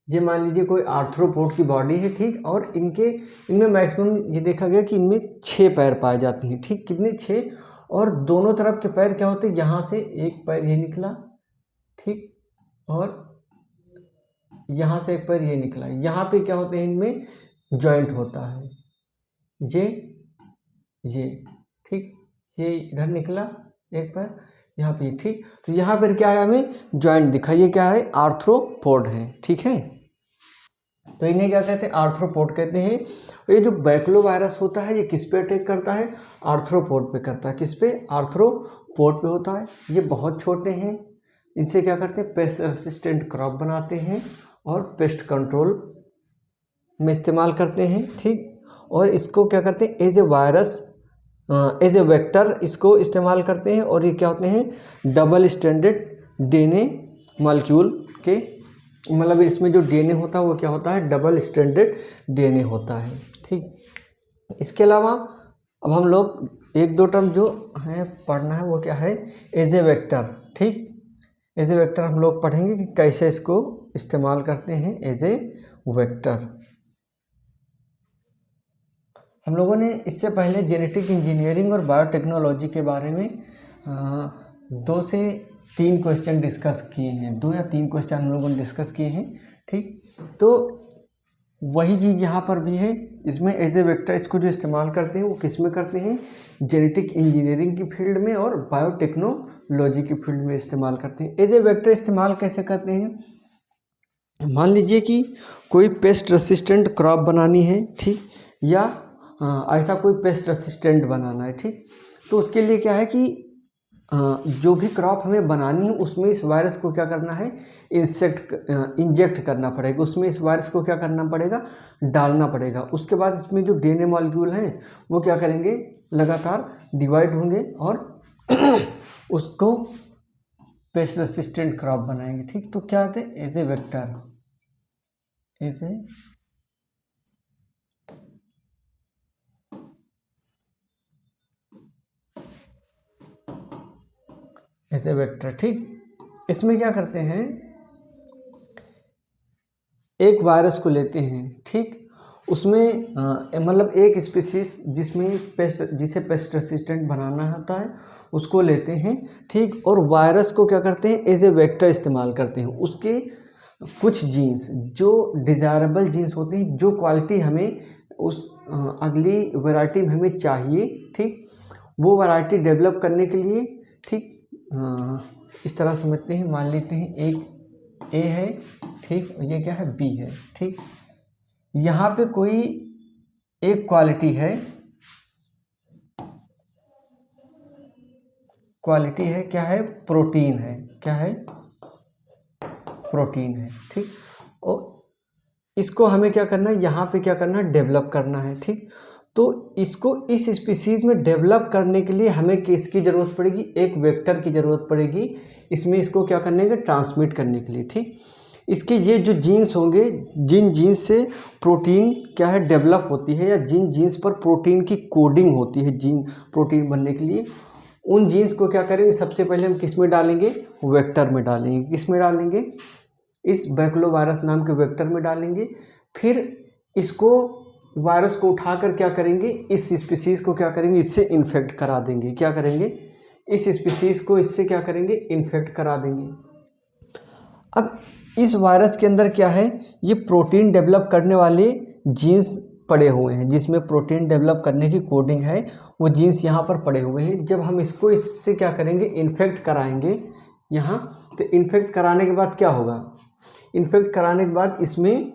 Speaker 1: ये मान लीजिए कोई आर्थ्रोपोड की बॉडी है, ठीक, और इनमें मैक्सिमम ये देखा गया कि इनमें 6 पैर पाए जाते हैं, ठीक, कितने? 6। और दोनों तरफ के पैर क्या होते हैं, यहाँ से एक पैर ये निकला, ठीक, और यहाँ से एक पैर ये निकला। यहाँ पे क्या होते हैं, इनमें जॉइंट होता है, ये ठीक, ये इधर निकला एक पैर, यहाँ पे, ठीक। तो यहाँ पर क्या है, हमें जॉइंट दिखा, ये क्या है? आर्थ्रोपोड है, ठीक है। तो इन्हें क्या कहते हैं? आर्थ्रोपोड कहते हैं। ये जो बैक्लोवायरस होता है ये किस पे अटैक करता है? आर्थ्रोपोड पे करता है। किस पे? आर्थ्रोपोड पे होता है। ये बहुत छोटे हैं, इनसे क्या करते हैं? पेस्ट रेसिस्टेंट क्रॉप बनाते हैं और पेस्ट कंट्रोल में इस्तेमाल करते हैं, ठीक। और इसको क्या करते हैं? As a virus, as a vector इसको इस्तेमाल करते हैं। और ये क्या होते हैं? डबल स्ट्रैंडेड डीएनए मॉलिक्यूल के, मतलब इसमें जो डीएनए होता है वो क्या होता है? डबल स्ट्रैंडेड डीएनए होता है, ठीक। इसके अलावा अब हम लोग एक दो टर्म जो है पढ़ना है वो क्या है? एज ए वेक्टर, ठीक। एज ए वेक्टर हम लोग पढ़ेंगे कि कैसे इसको इस्तेमाल करते हैं एज ए वेक्टर। हम लोगों ने इससे पहले जेनेटिक इंजीनियरिंग और बायोटेक्नोलॉजी के बारे में 2 से 3 क्वेश्चन डिस्कस किए हैं। 2 या 3 क्वेश्चन हम लोगों ने डिस्कस किए हैं, ठीक। तो वही चीज़ यहाँ पर भी है। इसमें एज ए वेक्टर इसको जो इस्तेमाल करते हैं वो किस में करते हैं? जेनेटिक इंजीनियरिंग की फील्ड में और बायोटेक्नोलॉजी की फील्ड में इस्तेमाल करते हैं। एज ए वेक्टर इस्तेमाल कैसे करते हैं? मान लीजिए कि कोई पेस्ट रेसिस्टेंट क्रॉप बनानी है, ठीक, या ऐसा कोई पेस्ट रेसिस्टेंट बनाना है, ठीक। तो उसके लिए क्या है कि जो भी क्रॉप हमें बनानी है उसमें इस वायरस को क्या करना है? इंजेक्ट करना पड़ेगा। उसमें इस वायरस को क्या करना पड़ेगा? डालना पड़ेगा। उसके बाद इसमें जो डीएनए मॉलिक्यूल हैं वो क्या करेंगे? लगातार डिवाइड होंगे और उसको पेस्ट रेसिस्टेंट क्रॉप बनाएंगे, ठीक। तो क्या आते हैं? As a vector, as a vector, ठीक। इसमें क्या करते हैं? एक वायरस को लेते हैं, ठीक, उसमें मतलब एक स्पीसीज जिसे पेस्ट रेसिस्टेंट बनाना होता है उसको लेते हैं, ठीक। और वायरस को क्या करते हैं? एज ए वेक्टर इस्तेमाल करते हैं। उसके कुछ जीन्स जो डिज़ायरेबल जीन्स होते हैं, जो क्वालिटी हमें उस अगली वैरायटी में हमें चाहिए, ठीक, वो वैरायटी डेवलप करने के लिए, ठीक, इस तरह समझते हैं। मान लेते हैं एक ए है, ठीक, ये क्या है? बी है, ठीक। यहाँ पे कोई एक क्वालिटी है, क्या है? प्रोटीन है, क्या है? प्रोटीन है, ठीक। और इसको हमें क्या करना है? यहाँ पे क्या करना है? डेवलप करना है, ठीक। तो इसको इस स्पीसीज में डेवलप करने के लिए हमें किसकी ज़रूरत पड़ेगी? एक वेक्टर की ज़रूरत पड़ेगी। इसमें इसको क्या करने के? ट्रांसमिट करने के लिए, ठीक। इसके ये जो जीन्स होंगे, जिन जीन्स से प्रोटीन क्या है? डेवलप होती है, या जिन जीन्स पर प्रोटीन की कोडिंग होती है जीन प्रोटीन बनने के लिए, उन जीन्स को क्या करेंगे? सबसे पहले हम किस में डालेंगे? वेक्टर में डालेंगे। किस में डालेंगे? इस बैक्लोवायरस नाम के वेक्टर में डालेंगे। फिर इसको वायरस को उठाकर क्या करेंगे? इस स्पीसीज को क्या करेंगे? इससे इन्फेक्ट करा देंगे। क्या करेंगे? इस स्पीसीज को इससे क्या करेंगे? इन्फेक्ट करा देंगे। अब इस वायरस के अंदर क्या है? ये प्रोटीन डेवलप करने वाले जीन्स पड़े हुए हैं, जिसमें प्रोटीन डेवलप करने की कोडिंग है, वो जीन्स यहाँ पर पड़े हुए हैं। जब हम इसको इससे क्या करेंगे? इन्फेक्ट कराएंगे यहाँ। तो इन्फेक्ट कराने के बाद क्या होगा? इन्फेक्ट कराने के बाद इसमें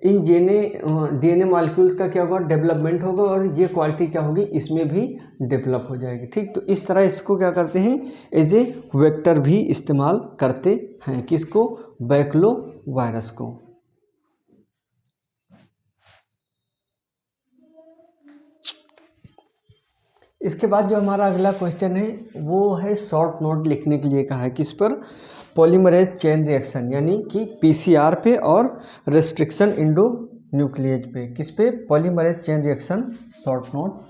Speaker 1: इन डीएनए मॉलिक्यूल्स का क्या होगा, डेवलपमेंट होगा, और ये क्वालिटी क्या होगी, इसमें भी डेवलप हो जाएगी। ठीक, तो इस तरह इसको क्या करते हैं, एज ए वेक्टर भी इस्तेमाल करते हैं। किसको, बैक्लो वायरस को। इसके बाद जो हमारा अगला क्वेश्चन है वो है शॉर्ट नोट लिखने के लिए कहा है। किस पर, पॉलीमरेज चेन रिएक्शन यानी कि पीसीआर पे और रेस्ट्रिक्शन इंडो न्यूक्लिएज पे। किस पे, polymerase chain reaction, short note,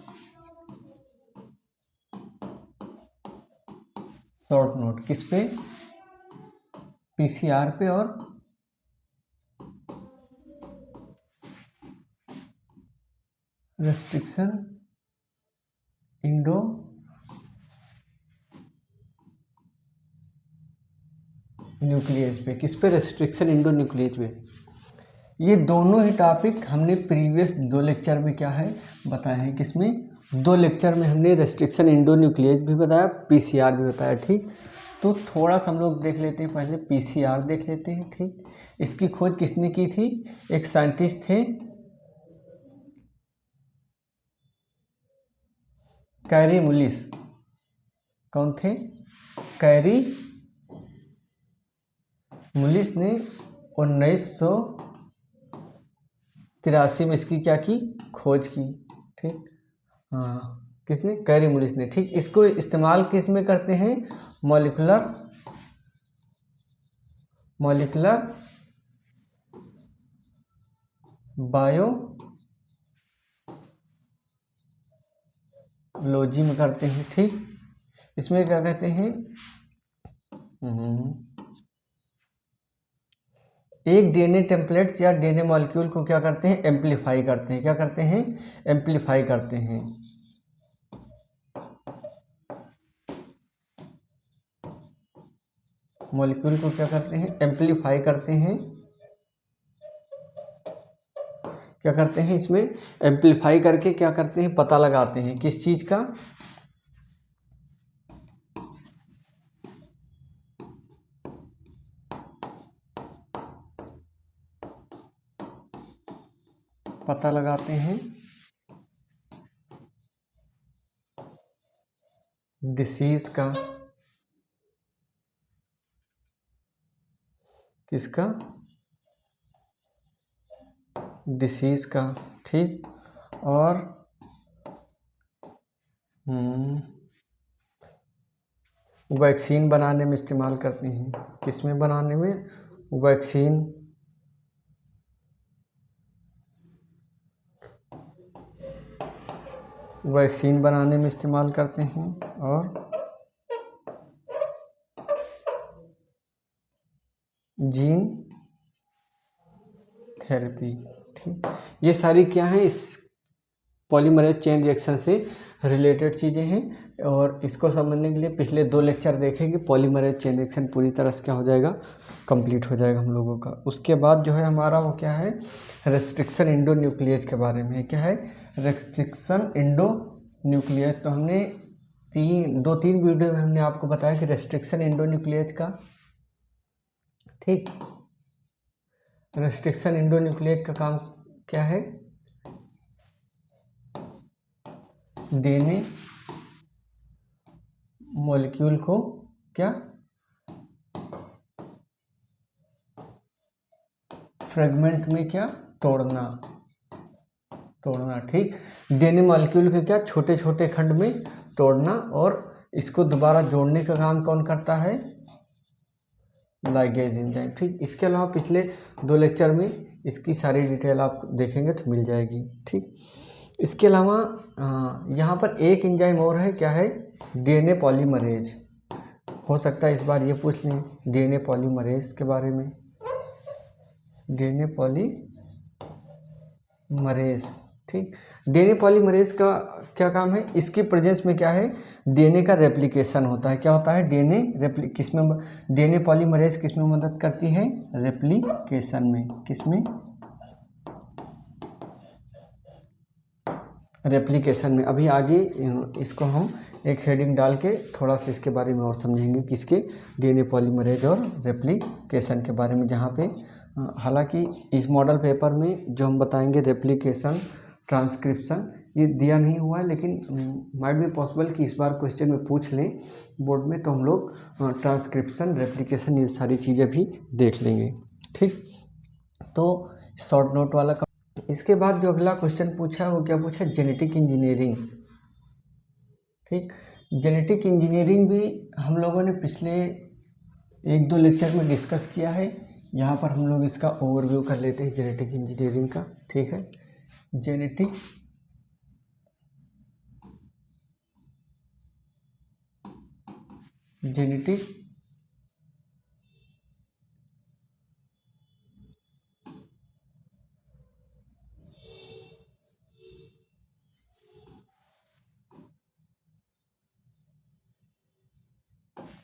Speaker 1: short note किस पे, पीसीआर पे और रेस्ट्रिक्शन इंडो न्यूक्लियस पे। किस पे, रेस्ट्रिक्शन इंडो न्यूक्लियस पे। ये दोनों ही टॉपिक हमने प्रीवियस 2 लेक्चर में क्या है बताए हैं। किसमें, 2 लेक्चर में हमने रेस्ट्रिक्शन इंडो न्यूक्लियस भी बताया, पीसीआर भी बताया। ठीक, तो थोड़ा सा हम लोग देख लेते हैं, पहले पीसीआर देख लेते हैं। ठीक, इसकी खोज किसने की थी, एक साइंटिस्ट थे कैरी मुलिस। कौन थे, कैरी मुलिस ने 1983 में इसकी क्या की, खोज की। ठीक, हाँ, किसने, कैरी मुलिस ने। ठीक, इसको इस्तेमाल किस में करते हैं, मॉलिक्यूलर बायोलॉजी में करते हैं। ठीक, इसमें क्या कहते हैं, एक डीएनए टेम्पलेट्स या डीएनए मॉलिक्यूल को क्या करते हैं, एम्पलीफाई करते हैं। क्या करते हैं, एम्पलीफाई करते हैं। मॉलिक्यूल को क्या करते हैं, एम्पलीफाई करते हैं। क्या करते हैं, इसमें एम्पलीफाई करके क्या करते हैं, पता लगाते हैं किस चीज का, पता लगाते हैं डिसीज का। किसका, डिसीज का। ठीक, और वैक्सीन बनाने में इस्तेमाल करते हैं। किसमें बनाने में, वैक्सीन बनाने में इस्तेमाल करते हैं, और जीन थेरेपी। ठीक, ये सारी क्या है, इस पॉलीमरेज चेन रिएक्शन से रिलेटेड चीज़ें हैं, और इसको समझने के लिए पिछले 2 लेक्चर देखेंगे। पॉलीमरेज चेन रिएक्शन पूरी तरह से क्या हो जाएगा, कंप्लीट हो जाएगा हम लोगों का। उसके बाद जो है हमारा वो क्या है, रेस्ट्रिक्शन इंडो न्यूक्लियस के बारे में। क्या है, रेस्ट्रिक्शन इंडो न्यूक्लियस। तो हमने 2-3 वीडियो में हमने आपको बताया कि रेस्ट्रिक्शन इंडो न्यूक्लियस का, ठीक, रेस्ट्रिक्शन इंडो न्यूक्लियस का काम क्या है, डीएनए मॉलिक्यूल को क्या, फ्रेगमेंट में क्या, तोड़ना। ठीक, डीएनए मॉलिक्यूल के क्या, छोटे छोटे खंड में तोड़ना, और इसको दोबारा जोड़ने का काम कौन करता है, लाइगेज एंजाइम। ठीक, इसके अलावा पिछले 2 लेक्चर में इसकी सारी डिटेल आप देखेंगे तो मिल जाएगी। ठीक, इसके अलावा यहाँ पर एक एंजाइम और है, क्या है, डीएनए पॉलीमरेज। हो सकता है इस बार ये पूछ लें डीएनए पॉलीमरेज के बारे में। डीएनए पॉलीमरेज, ठीक, डीएनए पॉलीमरेज का क्या काम है, इसकी प्रेजेंस में क्या है, डीएनए का रेप्लिकेशन होता है। क्या होता है, डीएनए पॉलीमरेज किस में मदद करती है, रेप्लिकेशन में। किसमें, रेप्लिकेशन में। अभी आगे इसको हम एक हेडिंग डाल के थोड़ा सा इसके बारे में और समझेंगे, किसके, डीएनए पॉलीमरेज और रेप्लिकेशन के बारे में, जहाँ पे हालांकि इस मॉडल पेपर में जो हम बताएंगे रेप्लिकेशन, ट्रांसक्रिप्शन, ये दिया नहीं हुआ है, लेकिन माइट बी पॉसिबल कि इस बार क्वेश्चन में पूछ लें बोर्ड में, तो हम लोग ट्रांसक्रिप्शन, रेप्लिकेशन, ये सारी चीज़ें भी देख लेंगे। ठीक, तो शॉर्ट नोट वाला इसके बाद जो अगला क्वेश्चन पूछा है वो क्या पूछा है, जेनेटिक इंजीनियरिंग। ठीक, जेनेटिक इंजीनियरिंग भी हम लोगों ने पिछले 1-2 लेक्चर में डिस्कस किया है। यहाँ पर हम लोग इसका ओवरव्यू कर लेते हैं जेनेटिक इंजीनियरिंग का। ठीक है, जेनेटिक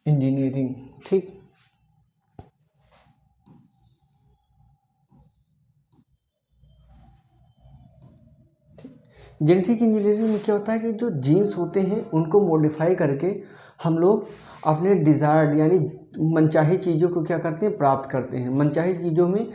Speaker 1: इंजीनियरिंग। ठीक, जेनेटिक इंजीनियरिंग में क्या होता है कि जो जीन्स होते हैं उनको मॉडिफाई करके हम लोग अपने डिज़ायर्ड यानी मनचाही चीज़ों को क्या करते हैं, प्राप्त करते हैं। मनचाही चीज़ों में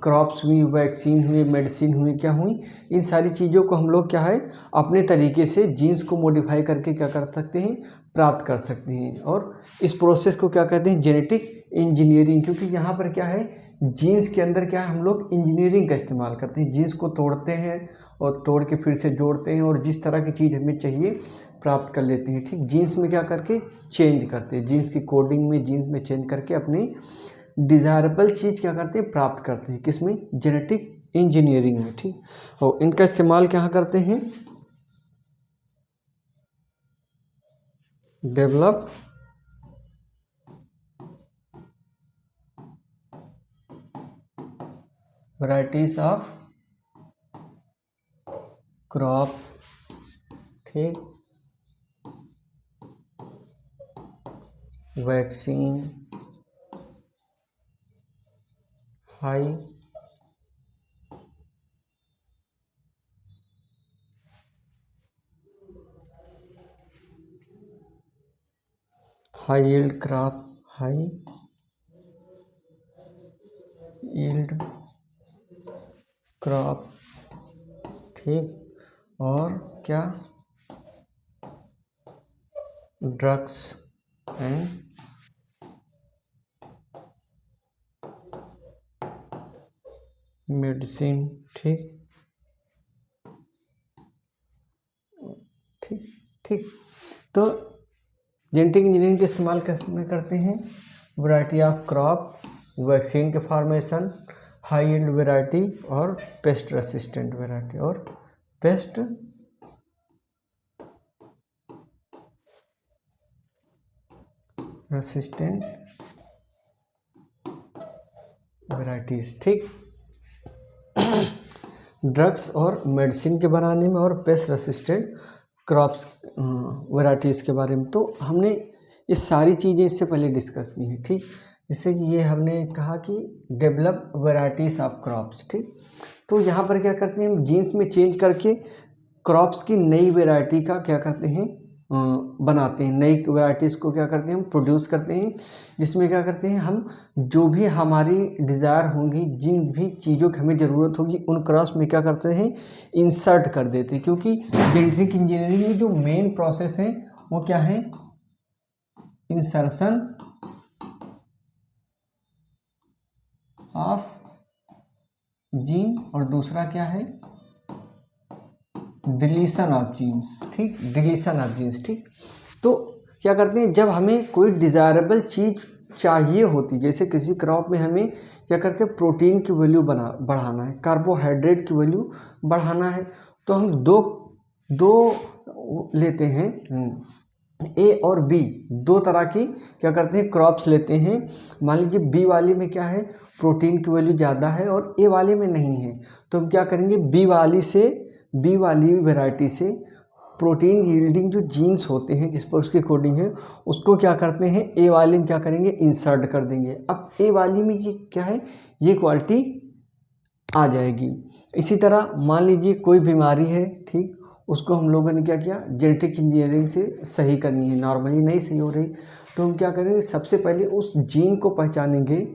Speaker 1: क्रॉप्स हुई, वैक्सीन हुई, मेडिसिन हुई, क्या हुई, इन सारी चीज़ों को हम लोग क्या है अपने तरीके से जीन्स को मॉडिफाई करके क्या कर सकते हैं, प्राप्त कर सकते हैं। और इस प्रोसेस को क्या कहते हैं, जेनेटिक इंजीनियरिंग। क्योंकि यहाँ पर क्या है, जीन्स के अंदर क्या है, हम लोग इंजीनियरिंग का इस्तेमाल करते हैं। जीन्स को तोड़ते हैं और तोड़ के फिर से जोड़ते हैं और जिस तरह की चीज़ हमें चाहिए प्राप्त कर लेते हैं। ठीक, जीन्स में क्या करके चेंज करते हैं, जीन्स की कोडिंग में, जीन्स में चेंज करके अपनी डिज़ायरेबल चीज़ क्या करते हैं, प्राप्त करते हैं। किसमें, जेनेटिक इंजीनियरिंग में। ठीक, और इनका इस्तेमाल कहाँ करते हैं, डेवलप वैरायटीज ऑफ क्रॉप। ठीक, vaccine, high yield crop, high yield crop. ठीक, और क्या, ड्रग्स एंड मेडिसिन। ठीक ठीक ठीक, तो जेनेटिक इंजीनियरिंग का इस्तेमाल कैसे करते हैं, वैरायटी ऑफ क्रॉप, वैक्सीन के फॉर्मेशन, हाई यील्ड वैरायटी और पेस्ट रेसिस्टेंट वैरायटी और पेस्ट रेसिस्टेंट वैरायटीज। ठीक, ड्रग्स और मेडिसिन के बनाने में और पेस्ट रेसिस्टेंट क्रॉप्स वैरायटीज़ के बारे में तो हमने ये सारी चीज़ें इससे पहले डिस्कस की हैं। ठीक, जैसे कि ये हमने कहा कि डेवलप वैरायटीज़ ऑफ क्रॉप्स। ठीक, तो यहाँ पर क्या करते हैं, हम जीन्स में चेंज करके क्रॉप्स की नई वैरायटी का क्या करते हैं, बनाते हैं। नई वैरायटीज़ को क्या करते हैं, हम प्रोड्यूस करते हैं, जिसमें क्या करते हैं, हम जो भी हमारी डिज़ायर होंगी, जिन भी चीज़ों की हमें ज़रूरत होगी, उन क्रॉप्स में क्या करते हैं, इंसर्ट कर देते हैं। क्योंकि जेनेटिक इंजीनियरिंग में जो मेन प्रोसेस है वो क्या है, इंसर्शन ऑफ जीन और दूसरा क्या है, डिलीशन ऑफ जीन्स। ठीक, डिलीशन ऑफ जीन्स। ठीक, तो क्या करते हैं, जब हमें कोई डिज़ायरेबल चीज़ चाहिए होती, जैसे किसी क्रॉप में हमें क्या करते हैं, प्रोटीन की वैल्यू बढ़ाना है, कार्बोहाइड्रेट की वैल्यू बढ़ाना है, तो हम दो लेते हैं, ए और बी, दो तरह की क्या करते हैं, क्रॉप्स लेते हैं। मान लीजिए बी वाली में क्या है, प्रोटीन की वैल्यू ज़्यादा है और ए वाले में नहीं है, तो हम क्या करेंगे, बी वाली वैरायटी से प्रोटीन यील्डिंग जो जीन्स होते हैं जिस पर उसकी कोडिंग है, उसको क्या करते हैं, ए वाले में क्या करेंगे, इंसर्ट कर देंगे। अब ए वाली में ये क्या है, ये क्वालिटी आ जाएगी। इसी तरह मान लीजिए कोई बीमारी है, ठीक, उसको हम लोगों ने क्या किया, जेनेटिक इंजीनियरिंग से सही करनी है, नॉर्मली नहीं सही हो रही, तो हम क्या करेंगे, सबसे पहले उस जीन को पहचानेंगे।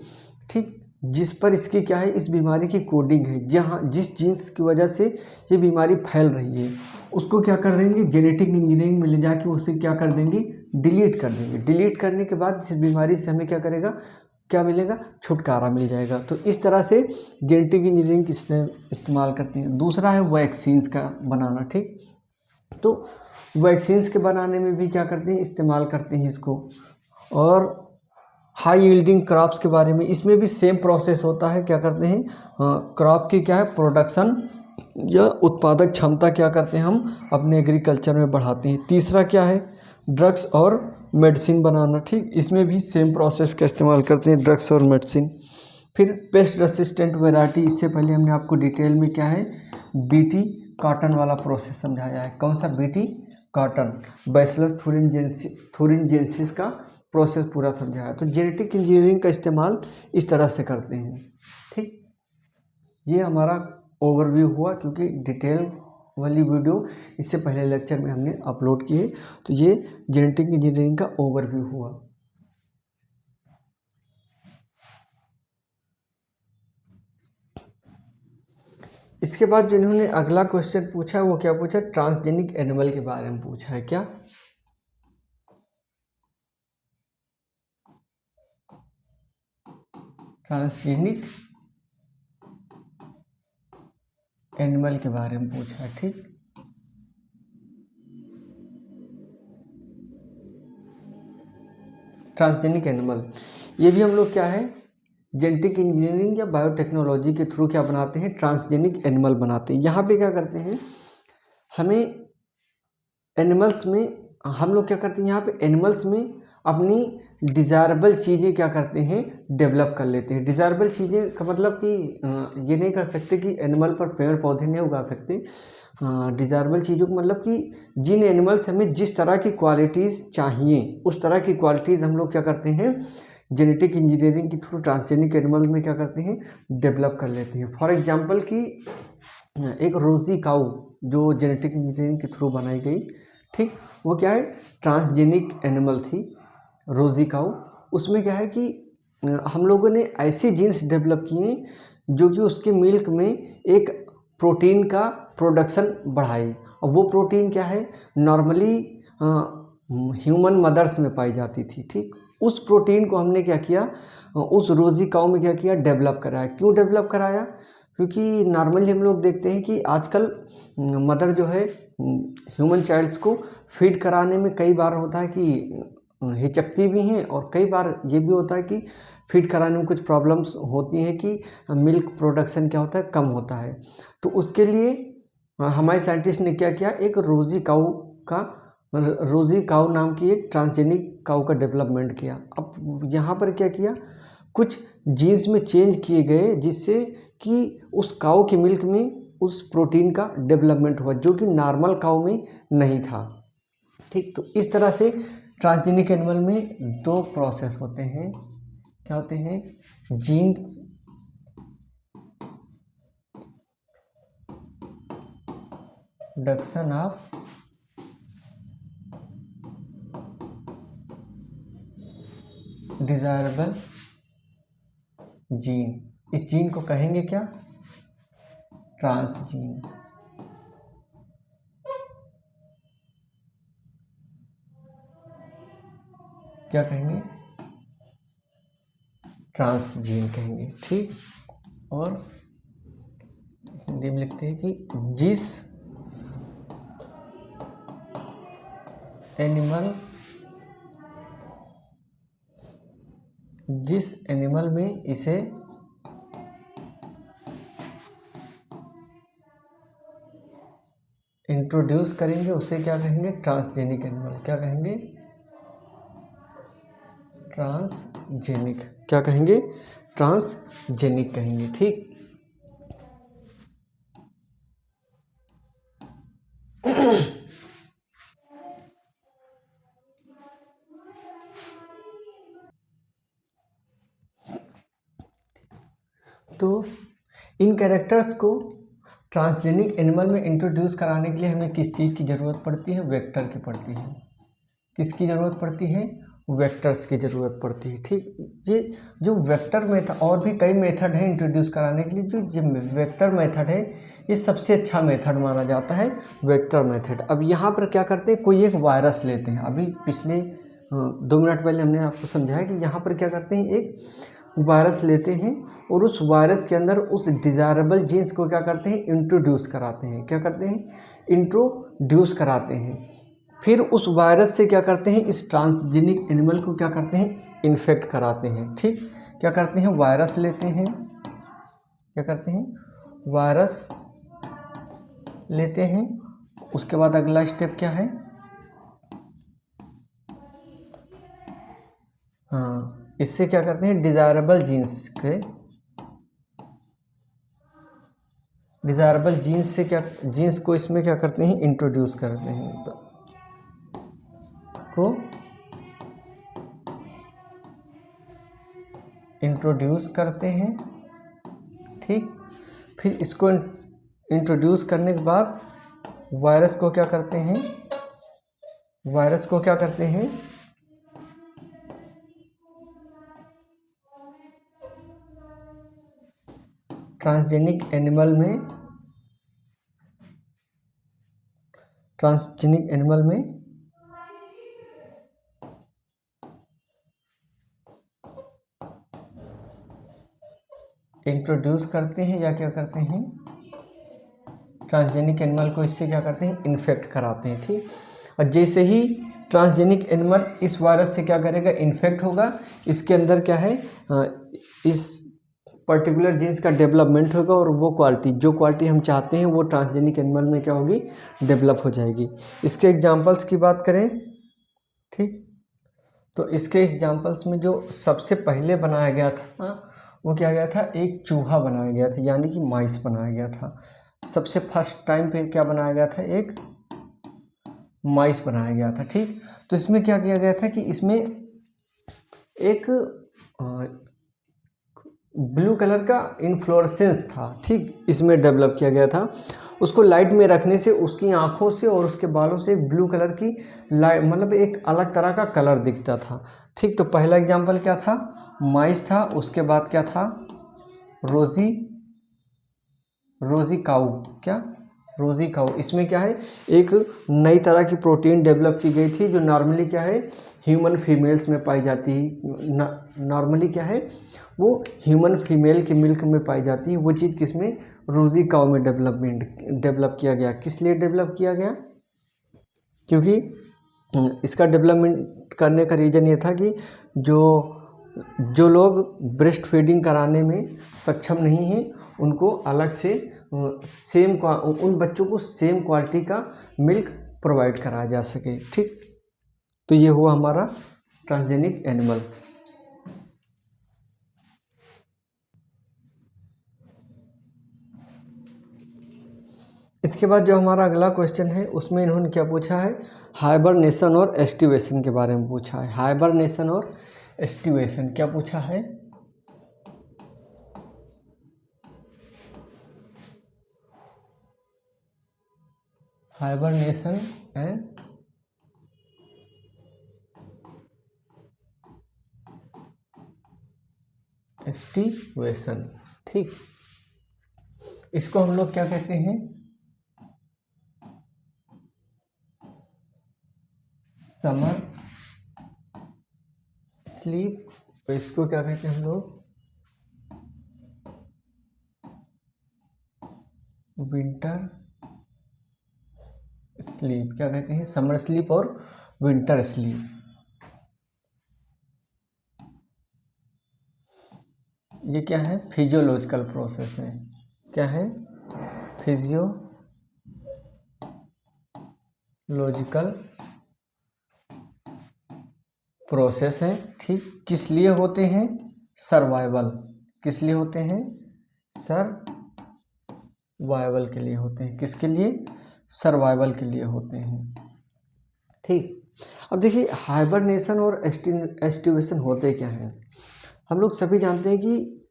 Speaker 1: ठीक, जिस पर इसकी क्या है, इस बीमारी की कोडिंग है, जहाँ जिस जीन्स की वजह से ये बीमारी फैल रही है, उसको क्या कर देंगे, जेनेटिक इंजीनियरिंग में ले जाके उसे क्या कर देंगे, डिलीट कर देंगे। डिलीट करने के बाद इस बीमारी से हमें क्या करेगा, क्या मिलेगा, छुटकारा मिल जाएगा। तो इस तरह से जेनेटिक इंजीनियरिंग इस्तेमाल करते हैं। दूसरा है वैक्सीन्स का बनाना, ठीक। तो वैक्सीन्स के बनाने में भी क्या करते हैं, इस्तेमाल करते हैं इसको। और हाई यील्डिंग क्रॉप्स के बारे में, इसमें भी सेम प्रोसेस होता है। क्या करते हैं, क्रॉप की क्या है, प्रोडक्शन या उत्पादक क्षमता क्या करते हैं, हम अपने एग्रीकल्चर में बढ़ाते हैं। तीसरा क्या है, ड्रग्स और मेडिसिन बनाना, ठीक। इसमें भी सेम प्रोसेस का इस्तेमाल करते हैं, ड्रग्स और मेडिसिन। फिर पेस्ट रेसिस्टेंट वैरायटी, इससे पहले हमने आपको डिटेल में क्या है, बीटी कॉटन वाला प्रोसेस समझाया है। कौन सा, बीटी कॉटन, बैसिलस थुरिनजेंसिस का प्रोसेस पूरा समझाया है। तो जेनेटिक इंजीनियरिंग का इस्तेमाल इस तरह से करते हैं, ठीक। ये हमारा ओवरव्यू हुआ, क्योंकि डिटेल वाली वीडियो इससे पहले लेक्चर में हमने अपलोड की है। तो ये जेनेटिक इंजीनियरिंग का ओवरव्यू हुआ। इसके बाद जो इन्होंने अगला क्वेश्चन पूछा, वो क्या पूछा, ट्रांसजेनिक एनिमल के बारे में पूछा है। क्या, ट्रांसजेनिक एनिमल के बारे में पूछा है, ठीक। ट्रांसजेनिक एनिमल, ये भी हम लोग क्या है, जेनेटिक इंजीनियरिंग या बायोटेक्नोलॉजी के थ्रू क्या बनाते हैं, ट्रांसजेनिक एनिमल बनाते हैं। यहाँ पे क्या करते हैं, हमें एनिमल्स में, हम लोग क्या करते हैं, यहाँ पे एनिमल्स में अपनी डिज़ायरेबल चीज़ें क्या करते हैं, डेवलप कर लेते हैं। डिज़ायरेबल चीज़ें का मतलब कि ये नहीं कर सकते कि एनिमल पर पेड़ पौधे नहीं उगा सकते। डिज़ायरेबल चीज़ों का मतलब कि जिन एनिमल्स हमें जिस तरह की क्वालिटीज़ चाहिए, उस तरह की क्वालिटीज़ हम लोग क्या करते हैं, जेनेटिक इंजीनियरिंग के थ्रू ट्रांसजेनिक एनिमल में क्या करते हैं, डेवलप कर लेते हैं। फॉर एग्जांपल कि एक रोज़ी काऊ जो जेनेटिक इंजीनियरिंग के थ्रू बनाई गई, ठीक, वो क्या है, ट्रांसजेनिक एनिमल थी, रोज़ी काऊ। उसमें क्या है कि हम लोगों ने ऐसे जीन्स डेवलप किए जो कि उसके मिल्क में एक प्रोटीन का प्रोडक्शन बढ़ाई। और वो प्रोटीन क्या है, नॉर्मली ह्यूमन मदर्स में पाई जाती थी, ठीक। उस प्रोटीन को हमने क्या किया, उस रोज़ी काऊ में क्या किया, डेवलप कराया। क्यों डेवलप कराया, क्योंकि नॉर्मली हम लोग देखते हैं कि आजकल मदर जो है ह्यूमन चाइल्ड्स को फीड कराने में कई बार होता है कि हिचकती भी हैं, और कई बार ये भी होता है कि फीड कराने में कुछ प्रॉब्लम्स होती हैं कि मिल्क प्रोडक्शन क्या होता है, कम होता है। तो उसके लिए हमारे साइंटिस्ट ने क्या किया, एक रोज़ी काऊ नाम की एक ट्रांसजेनिक काऊ का डेवलपमेंट किया। अब यहाँ पर क्या किया, कुछ जीन्स में चेंज किए गए जिससे कि उस काऊ के मिल्क में उस प्रोटीन का डेवलपमेंट हुआ, जो कि नॉर्मल काऊ में नहीं था, ठीक। तो इस तरह से ट्रांसजेनिक एनिमल में दो प्रोसेस होते हैं। क्या होते हैं, gene production of desirable gene. इस जीन को कहेंगे क्या, ट्रांसजीन। क्या कहेंगे, ट्रांसजीन कहेंगे, ठीक। और हिंदी में लिखते हैं कि जिस एनिमल में इसे इंट्रोड्यूस करेंगे उसे क्या कहेंगे, ट्रांसजेनिक एनिमल। क्या कहेंगे, ट्रांसजेनिक। क्या कहेंगे, ट्रांसजेनिक कहेंगे, ठीक। तो इन कैरेक्टर्स को ट्रांसजेनिक एनिमल में इंट्रोड्यूस कराने के लिए हमें किस चीज़ की ज़रूरत पड़ती है, वेक्टर की पड़ती है। किसकी ज़रूरत पड़ती है, वेक्टर्स की ज़रूरत पड़ती है। ठीक, ये जो वेक्टर मेथड, और भी कई मेथड हैं इंट्रोड्यूस कराने के लिए, जो ये वेक्टर मेथड है ये सबसे अच्छा मेथड माना जाता है, वेक्टर मेथड। अब यहाँ पर क्या करते हैं, कोई एक वायरस लेते हैं, अभी पिछले 2 मिनट पहले हमने आपको समझाया कि यहाँ पर क्या करते हैं, एक वायरस लेते हैं और उस वायरस के अंदर उस डिज़ायरेबल जीन्स को क्या करते हैं, इंट्रोड्यूस कराते हैं। क्या करते हैं, इंट्रोड्यूस कराते हैं। फिर उस वायरस से क्या करते हैं, इस ट्रांसजेनिक एनिमल को क्या करते हैं, इन्फेक्ट कराते हैं। ठीक, क्या करते हैं, वायरस लेते हैं, क्या करते हैं, वायरस लेते हैं। उसके बाद अगला स्टेप क्या है, हाँ, इससे क्या करते हैं, डिज़ायरेबल जीन्स से क्या, जीन्स को इसमें क्या करते हैं, इंट्रोड्यूस करते हैं, को इंट्रोड्यूस करते हैं। ठीक, फिर इसको इंट्रोड्यूस करने के बाद वायरस को क्या करते हैं, ट्रांसजेनिक एनिमल में इंट्रोड्यूस करते हैं, या क्या करते हैं, ट्रांसजेनिक एनिमल को इससे क्या करते हैं, इन्फेक्ट कराते हैं। ठीक, और जैसे ही ट्रांसजेनिक एनिमल इस वायरस से क्या करेगा, इन्फेक्ट होगा, इसके अंदर क्या है, इस पर्टिकुलर जीन्स का डेवलपमेंट होगा और वो क्वालिटी, जो क्वालिटी हम चाहते हैं वो ट्रांसजेनिक एनिमल में क्या होगी, डेवलप हो जाएगी। इसके एग्जांपल्स की बात करें, ठीक, तो इसके एग्जांपल्स में जो सबसे पहले बनाया गया था वो क्या गया था, एक चूहा बनाया गया था, यानी कि माइस बनाया गया था। सबसे फर्स्ट टाइम पे क्या बनाया गया था, एक माइस बनाया गया था। ठीक, तो इसमें क्या किया गया था कि इसमें एक ब्लू कलर का इन्फ्लोरेसेंस था। ठीक, इसमें डेवलप किया गया था। उसको लाइट में रखने से उसकी आँखों से और उसके बालों से एक ब्लू कलर की लाइट, मतलब एक अलग तरह का कलर दिखता था। ठीक, तो पहला एग्जांपल क्या था, माइस था। उसके बाद क्या था, रोजी काऊ। क्या, रोजी काऊ। इसमें क्या है, एक नई तरह की प्रोटीन डेवलप की गई थी जो नॉर्मली क्या है, ह्यूमन फीमेल्स में पाई जाती है। नॉर्मली क्या है, वो ह्यूमन फीमेल के मिल्क में पाई जाती है। वो चीज़ किसमें, रोजी काऊ में डेवलप किया गया। किस लिए डेवलप किया गया, क्योंकि इसका डेवलपमेंट करने का रीज़न ये था कि जो लोग ब्रेस्ट फीडिंग कराने में सक्षम नहीं हैं उनको अलग से उन बच्चों को सेम क्वालिटी का मिल्क प्रोवाइड कराया जा सके। ठीक, तो ये हुआ हमारा ट्रांसजेनिक एनिमल। इसके बाद जो हमारा अगला क्वेश्चन है उसमें इन्होंने क्या पूछा है, हाइबरनेशन और एस्टिवेशन के बारे में पूछा है। हाइबरनेशन और एस्टिवेशन क्या पूछा है, हाइबरनेशन एंड एस्टिवेशन। ठीक, इसको हम लोग क्या कहते हैं, समर स्लीप। इसको क्या कहते हैं हम लोग, विंटर स्लीप। क्या कहते हैं, समर स्लीप और विंटर स्लीप। ये क्या है, फिजियोलॉजिकल प्रोसेस है। क्या है, फिजियोलॉजिकल प्रोसेस है। ठीक, किस लिए होते हैं, सर्वाइवल। किस लिए होते हैं, सर्वाइवल के लिए होते हैं। किसके लिए, सर्वाइवल के लिए होते हैं। ठीक, अब देखिए हाइबरनेशन और एस्टिवेशन होते क्या हैं। हम लोग सभी जानते हैं कि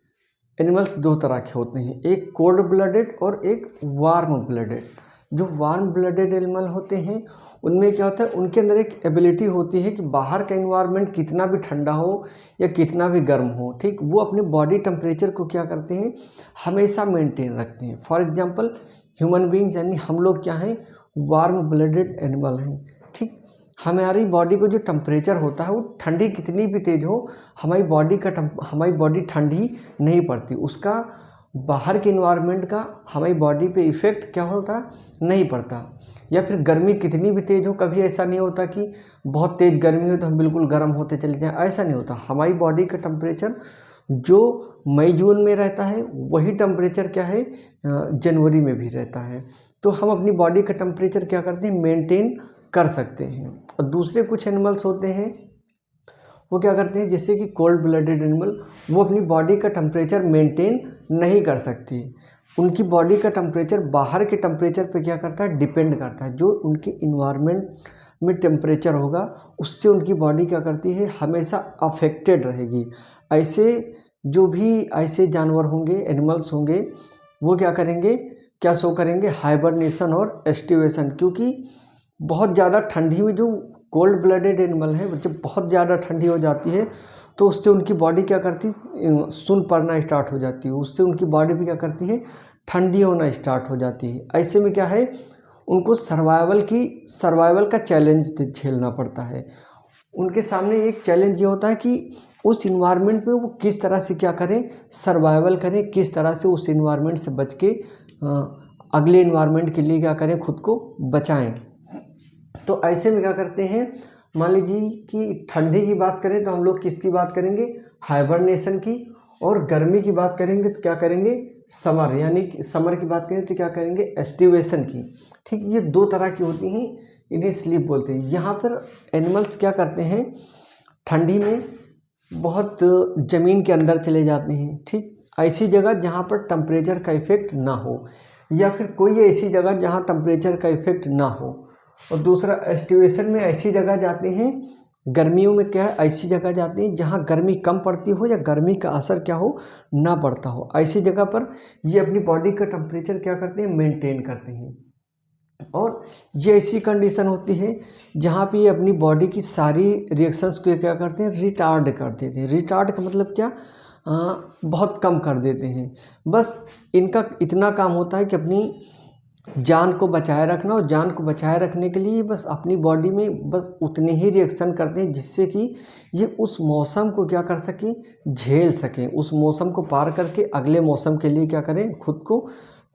Speaker 1: एनिमल्स दो तरह के होते हैं, एक कोल्ड ब्लडेड और एक वार्म ब्लडेड। जो वार्म ब्लडेड एनिमल होते हैं उनमें क्या होता है, उनके अंदर एक एबिलिटी होती है कि बाहर का एनवायरनमेंट कितना भी ठंडा हो या कितना भी गर्म हो, ठीक, वो अपने बॉडी टेम्परेचर को क्या करते हैं, हमेशा मेंटेन रखते हैं। फॉर एग्जांपल ह्यूमन बींग्स यानी हम लोग क्या हैं, वार्म ब्लडेड एनिमल हैं, ठीक। हमारी बॉडी को जो टेम्परेचर होता है वो ठंडी कितनी भी तेज़ हो, हमारी बॉडी ठंडी नहीं पड़ती, उसका बाहर के इन्वायरमेंट का हमारी बॉडी पे इफ़ेक्ट क्या होता, नहीं पड़ता। या फिर गर्मी कितनी भी तेज़ हो, कभी ऐसा नहीं होता कि बहुत तेज़ गर्मी हो तो हम बिल्कुल गर्म होते चले जाएं, ऐसा नहीं होता। हमारी बॉडी का टेम्परेचर जो मई जून में रहता है वही टेम्परेचर क्या है, जनवरी में भी रहता है। तो हम अपनी बॉडी का टेम्परेचर क्या करते हैं, मेंटेन कर सकते हैं। और दूसरे कुछ एनिमल्स होते हैं वो क्या करते हैं, जैसे कि कोल्ड ब्लडेड एनिमल, वो अपनी बॉडी का टेम्परेचर मेंटेन नहीं कर सकती। उनकी बॉडी का टेम्परेचर बाहर के टेम्परेचर पे क्या करता है, डिपेंड करता है। जो उनके इन्वायरमेंट में टेम्परेचर होगा उससे उनकी बॉडी क्या करती है, हमेशा अफेक्टेड रहेगी। ऐसे जो भी ऐसे जानवर होंगे, एनिमल्स होंगे, वो क्या करेंगे, क्या शो करेंगे, हाइबरनेशन और एस्टिवेशन। क्योंकि बहुत ज़्यादा ठंडी में जो कोल्ड ब्लडेड एनिमल है, जब बहुत ज़्यादा ठंडी हो जाती है तो उससे उनकी बॉडी क्या करती है, सुन पड़ना स्टार्ट हो जाती है, उससे उनकी बॉडी भी क्या करती है, ठंडी होना स्टार्ट हो जाती है। ऐसे में क्या है, उनको सर्वाइवल का चैलेंज झेलना पड़ता है। उनके सामने एक चैलेंज ये होता है कि उस इन्वायरमेंट में वो किस तरह से क्या करें, सर्वाइवल करें, किस तरह से उस इन्वायरमेंट से बच के अगले इन्वायरमेंट के लिए क्या करें, खुद को बचाएं। तो ऐसे में क्या करते हैं, मान लीजिए कि ठंडी की बात करें तो हम लोग किसकी बात करेंगे, हाइबरनेशन की। और गर्मी की बात करेंगे तो क्या करेंगे, समर, यानी कि समर की बात करें तो क्या करेंगे, एस्टिवेशन की, ठीक। ये दो तरह की होती हैं, इन्हें स्लीप बोलते हैं। यहाँ पर एनिमल्स क्या करते हैं, ठंडी में बहुत ज़मीन के अंदर चले जाते हैं, ठीक, ऐसी जगह जहाँ पर टेम्परेचर का इफेक्ट ना हो, या फिर कोई ऐसी जगह जहाँ टेम्परेचर का इफेक्ट ना हो। और दूसरा एस्टिवेशन में ऐसी जगह जाते हैं, गर्मियों में क्या है, ऐसी जगह जाते हैं जहाँ गर्मी कम पड़ती हो या गर्मी का असर क्या हो, ना पड़ता हो। ऐसी जगह पर ये अपनी बॉडी का टेम्परेचर क्या करते हैं, मेंटेन करते हैं। और ये ऐसी कंडीशन होती है जहाँ पे ये अपनी बॉडी की सारी रिएक्शंस को क्या करते हैं, रिटार्ड कर देते हैं। रिटार्ड का मतलब क्या, बहुत कम कर देते हैं। बस इनका इतना काम होता है कि अपनी जान को बचाए रखना, और जान को बचाए रखने के लिए बस अपनी बॉडी में बस उतने ही रिएक्शन करते हैं जिससे कि ये उस मौसम को क्या कर सकें, झेल सकें, उस मौसम को पार करके अगले मौसम के लिए क्या करें, खुद को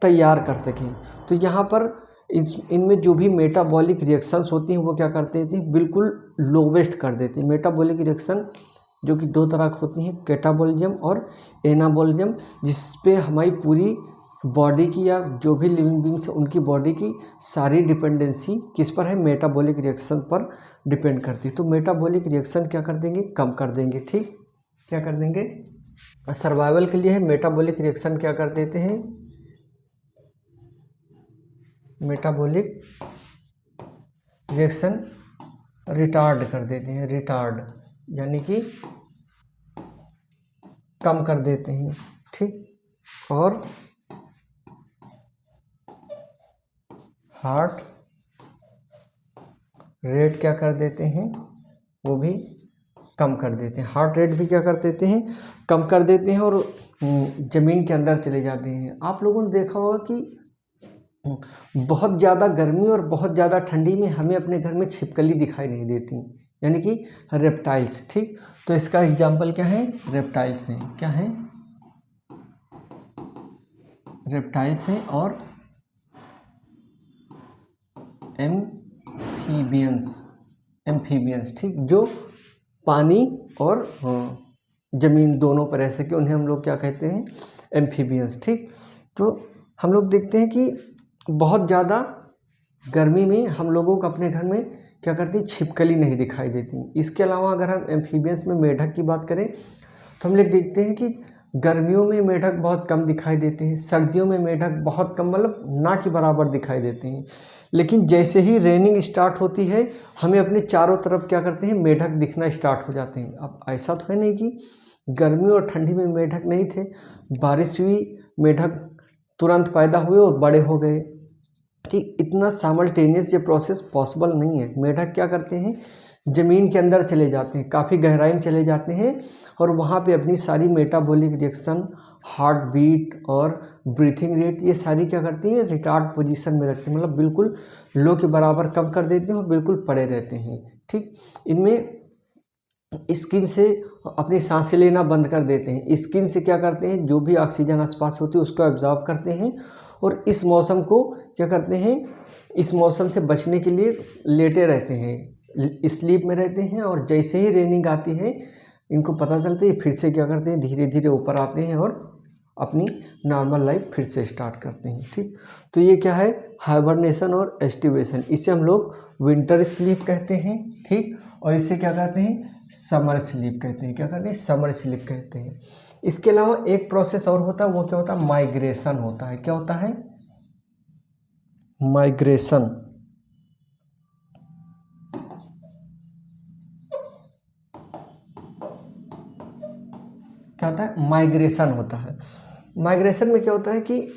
Speaker 1: तैयार कर सकें। तो यहाँ पर इनमें जो भी मेटाबॉलिक रिएक्शंस होती हैं वो क्या करते हैं, बिल्कुल लोवेस्ट कर देती हैं। मेटाबॉलिक रिएक्शन जो कि दो तरह की होती हैं, कैटाबॉलिज्म और एनाबॉलिज्म, जिस पे हमारी पूरी बॉडी की या जो भी लिविंग बींग्स उनकी बॉडी की सारी डिपेंडेंसी किस पर है, मेटाबॉलिक रिएक्शन पर डिपेंड करती है। तो मेटाबॉलिक रिएक्शन क्या कर देंगे, कम कर देंगे, ठीक, क्या कर देंगे, सर्वाइवल के लिए है मेटाबॉलिक रिएक्शन क्या कर देते हैं, मेटाबॉलिक रिएक्शन रिटार्ड कर देते हैं, रिटार्ड यानी कि कम कर देते हैं, ठीक। और हार्ट रेट क्या कर देते हैं, वो भी कम कर देते हैं। हार्ट रेट भी क्या कर देते हैं, कम कर देते हैं, और ज़मीन के अंदर चले जाते हैं। आप लोगों ने देखा होगा कि बहुत ज़्यादा गर्मी और बहुत ज़्यादा ठंडी में हमें अपने घर में छिपकली दिखाई नहीं देती, यानी कि रेप्टाइल्स, ठीक। तो इसका एग्जाम्पल क्या है, रेप्टाइल्स हैं, क्या है, रेप्टाइल्स हैं। और एम्फीबियंस, ठीक, जो पानी और ज़मीन दोनों पर रह सके, उन्हें हम लोग क्या कहते हैं, एम्फीबियंस, ठीक। तो हम लोग देखते हैं कि बहुत ज़्यादा गर्मी में हम लोगों को अपने घर में क्या करती, छिपकली नहीं दिखाई देती। इसके अलावा अगर हम एम्फीबियंस में मेढक की बात करें तो हम लोग देखते हैं कि गर्मियों में मेढक बहुत कम दिखाई देते हैं, सर्दियों में मेढक बहुत कम, मतलब ना के बराबर दिखाई देते हैं। लेकिन जैसे ही रेनिंग स्टार्ट होती है हमें अपने चारों तरफ क्या करते हैं, मेढक दिखना स्टार्ट हो जाते हैं। अब ऐसा तो है नहीं कि गर्मी और ठंडी में मेढक नहीं थे, बारिश हुई, मेढक तुरंत पैदा हुए और बड़े हो गए, ठीक, इतना साइमल्टेनियस ये प्रोसेस पॉसिबल नहीं है। मेढक क्या करते हैं, ज़मीन के अंदर चले जाते हैं, काफ़ी गहराई में चले जाते हैं और वहाँ पे अपनी सारी मेटाबॉलिक रिएक्शन, हार्ट बीट और ब्रीथिंग रेट, ये सारी क्या करती हैं, रिटार्ड पोजीशन में रखती हैं, मतलब बिल्कुल लो के बराबर कम कर देते हैं और बिल्कुल पड़े रहते हैं। ठीक, इनमें स्किन से अपनी सांसें लेना बंद कर देते हैं। स्किन से क्या करते हैं, जो भी ऑक्सीजन आसपास होती है उसको एब्जॉर्ब करते हैं और इस मौसम को क्या करते हैं, इस मौसम से बचने के लिए लेटे रहते हैं, स्लीप में रहते हैं और जैसे ही रेनिंग आती है इनको पता चलता है, फिर से क्या करते हैं, धीरे धीरे ऊपर आते हैं और अपनी नॉर्मल लाइफ फिर से स्टार्ट करते हैं। ठीक, तो ये क्या है, हाइबरनेशन और एस्टिवेशन। इसे हम लोग विंटर स्लीप कहते हैं। ठीक, और इसे क्या कहते हैं, समर स्लीप कहते हैं। क्या कहते हैं, समर स्लीप कहते हैं। इसके अलावा एक प्रोसेस और होता है, वो क्या होता है, माइग्रेशन होता है। क्या होता है, माइग्रेशन। क्या होता है, माइग्रेशन होता है। माइग्रेशन में क्या होता है कि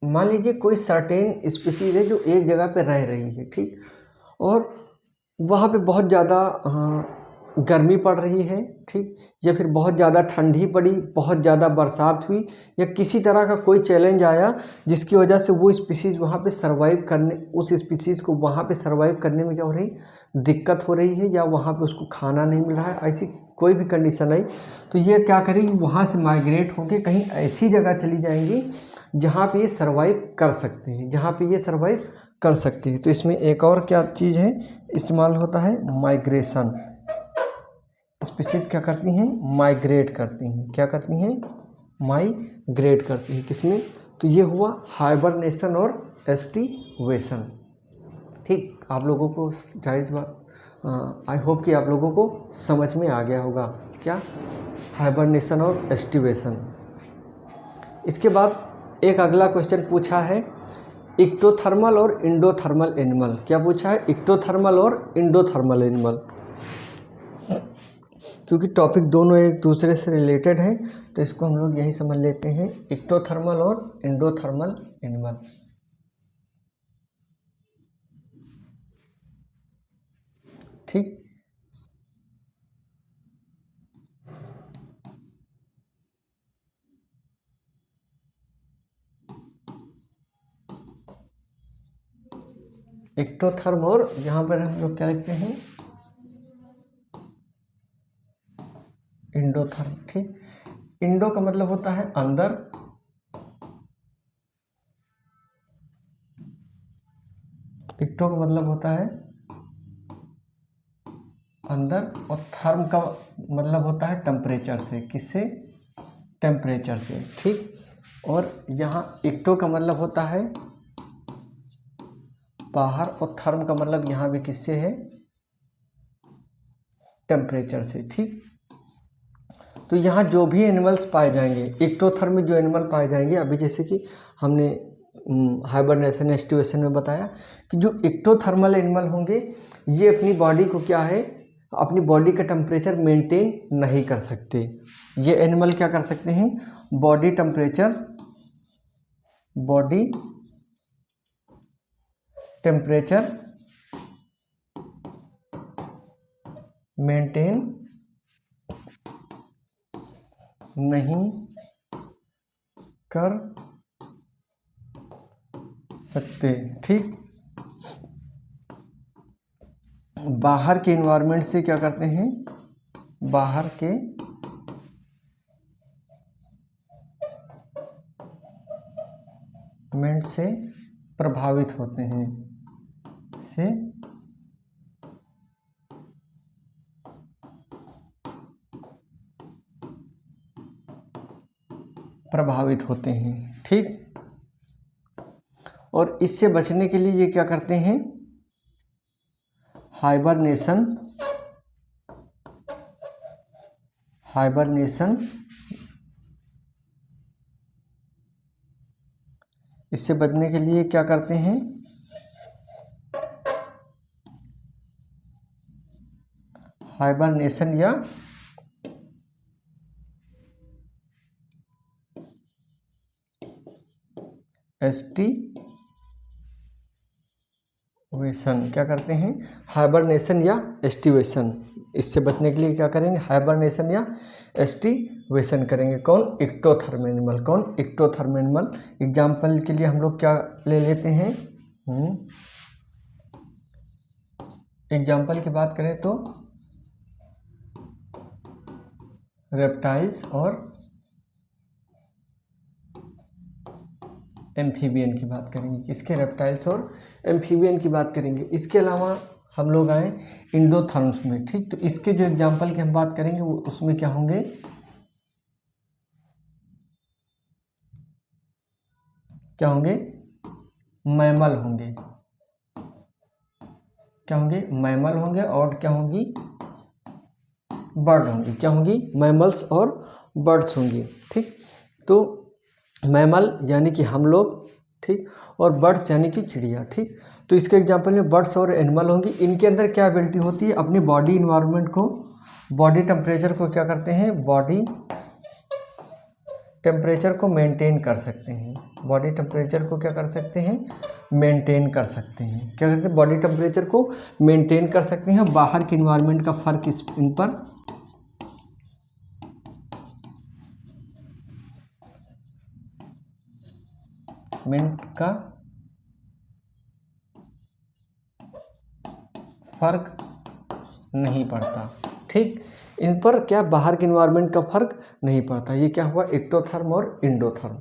Speaker 1: मान लीजिए कोई सर्टेन स्पीसीज है जो एक जगह पे रह रही है। ठीक, और वहाँ पे बहुत ज़्यादा गर्मी पड़ रही है। ठीक, या फिर बहुत ज़्यादा ठंडी पड़ी, बहुत ज़्यादा बरसात हुई, या किसी तरह का कोई चैलेंज आया जिसकी वजह से वो स्पीसीज़ वहाँ पे सरवाइव करने, उस स्पीसीज़ को वहाँ पे सरवाइव करने में क्या हो रही, दिक्कत हो रही है, या वहाँ पे उसको खाना नहीं मिल रहा है, ऐसी कोई भी कंडीशन आई तो ये क्या करेगी, वहाँ से माइग्रेट होकर कहीं ऐसी जगह चली जाएंगी जहाँ पे ये सरवाइव कर सकते हैं, जहाँ पे ये सरवाइव कर सकते हैं। तो इसमें एक और क्या चीज़ है, इस्तेमाल होता है माइग्रेशन। स्पीसीज क्या करती हैं, माइग्रेट करती हैं। क्या करती हैं, माइग्रेट करती हैं। किसमें, तो ये हुआ हाइबरनेशन और एस्टिवेशन। ठीक, आप लोगों को जाहिर बात, आई होप कि आप लोगों को समझ में आ गया होगा क्या, हाइबरनेशन और एस्टिवेशन। इसके बाद एक अगला क्वेश्चन पूछा है, इक्टोथर्मल और इंडोथर्मल एनिमल। क्या पूछा है, इक्टोथर्मल और इंडोथर्मल एनिमल। क्योंकि टॉपिक दोनों एक दूसरे से रिलेटेड हैं तो इसको हम लोग यही समझ लेते हैं, इक्टोथर्मल और इंडोथर्मल एनिमल। ठीक, इक्टोथर्म और यहाँ पर हम लोग क्या लिखते हैं, इंडोथर्म। ठीक, इंडो का मतलब होता है अंदर, इक्टो का मतलब होता है अंदर, और थर्म का मतलब होता है टेम्परेचर से। किससे, टेम्परेचर से। ठीक, और यहाँ इक्टो का मतलब होता है बाहर, और थर्म का मतलब यहाँ भी किससे है, टेम्परेचर से। ठीक, तो यहाँ जो भी एनिमल्स पाए जाएंगे, इक्टोथर्म में जो एनिमल पाए जाएंगे, अभी जैसे कि हमने हाइबरनेशन एस्टिवेशन में बताया कि जो इक्टोथर्मल एनिमल होंगे ये अपनी बॉडी को क्या है, अपनी बॉडी का टेम्परेचर मेंटेन नहीं कर सकते। ये एनिमल क्या कर सकते हैं, बॉडी टेम्परेचर मेंटेन नहीं कर सकते। ठीक, बाहर के इन्वायरमेंट से क्या करते हैं, बाहर के इन्वायरमेंट से प्रभावित होते हैं, से प्रभावित होते हैं। ठीक, और इससे बचने के लिए ये क्या करते हैं, हाइबरनेशन इससे बचने के लिए क्या करते हैं, हाइबरनेशन या एस्टिवेशन वेसन क्या करते हैं, हाइबरनेशन या एस्टिवेशन। इससे बचने के लिए क्या करेंगे, हाइबरनेशन या एस्टिवेशन करेंगे। कौन, इक्टोथर्म एनिमल। कौन, इक्टोथर्म एनिमल। एग्जाम्पल के लिए हम लोग क्या ले लेते हैं, एग्जाम्पल की बात करें तो रेप्टाइल्स और एम्फीबियन की बात करेंगे। किसके, रेप्टाइल्स और एम्फीबियन की बात करेंगे। इसके अलावा हम लोग आए इंडोथर्म्स में। ठीक, तो इसके जो एग्जाम्पल की हम बात करेंगे वो उसमें क्या होंगे, क्या होंगे, मैमल होंगे। क्या होंगे, मैमल होंगे। और क्या होंगी, बर्ड होंगी। क्या होंगी, मैमल्स और बर्ड्स होंगी। ठीक, तो मैमल यानी कि हम लोग, ठीक, और बर्ड्स यानी कि चिड़िया। ठीक, तो इसके एग्जांपल में बर्ड्स और एनिमल होंगी। इनके अंदर क्या एबिलिटी होती है, अपनी बॉडी इन्वायरमेंट को, बॉडी टेम्परेचर को क्या करते हैं, बॉडी टेम्परेचर को मेंटेन कर सकते हैं। बॉडी टेम्परेचर को क्या कर सकते हैं, मेंटेन कर सकते हैं। क्या करते हैं, बॉडी टेम्परेचर को मेंटेन कर सकते हैं। बाहर के इन्वायरमेंट का फर्क इन पर मिनट का फर्क नहीं पड़ता। ठीक, इन पर क्या बाहर के इन्वायरमेंट का फर्क नहीं पड़ता। ये क्या हुआ, एक्टोथर्म और इंडोथर्म।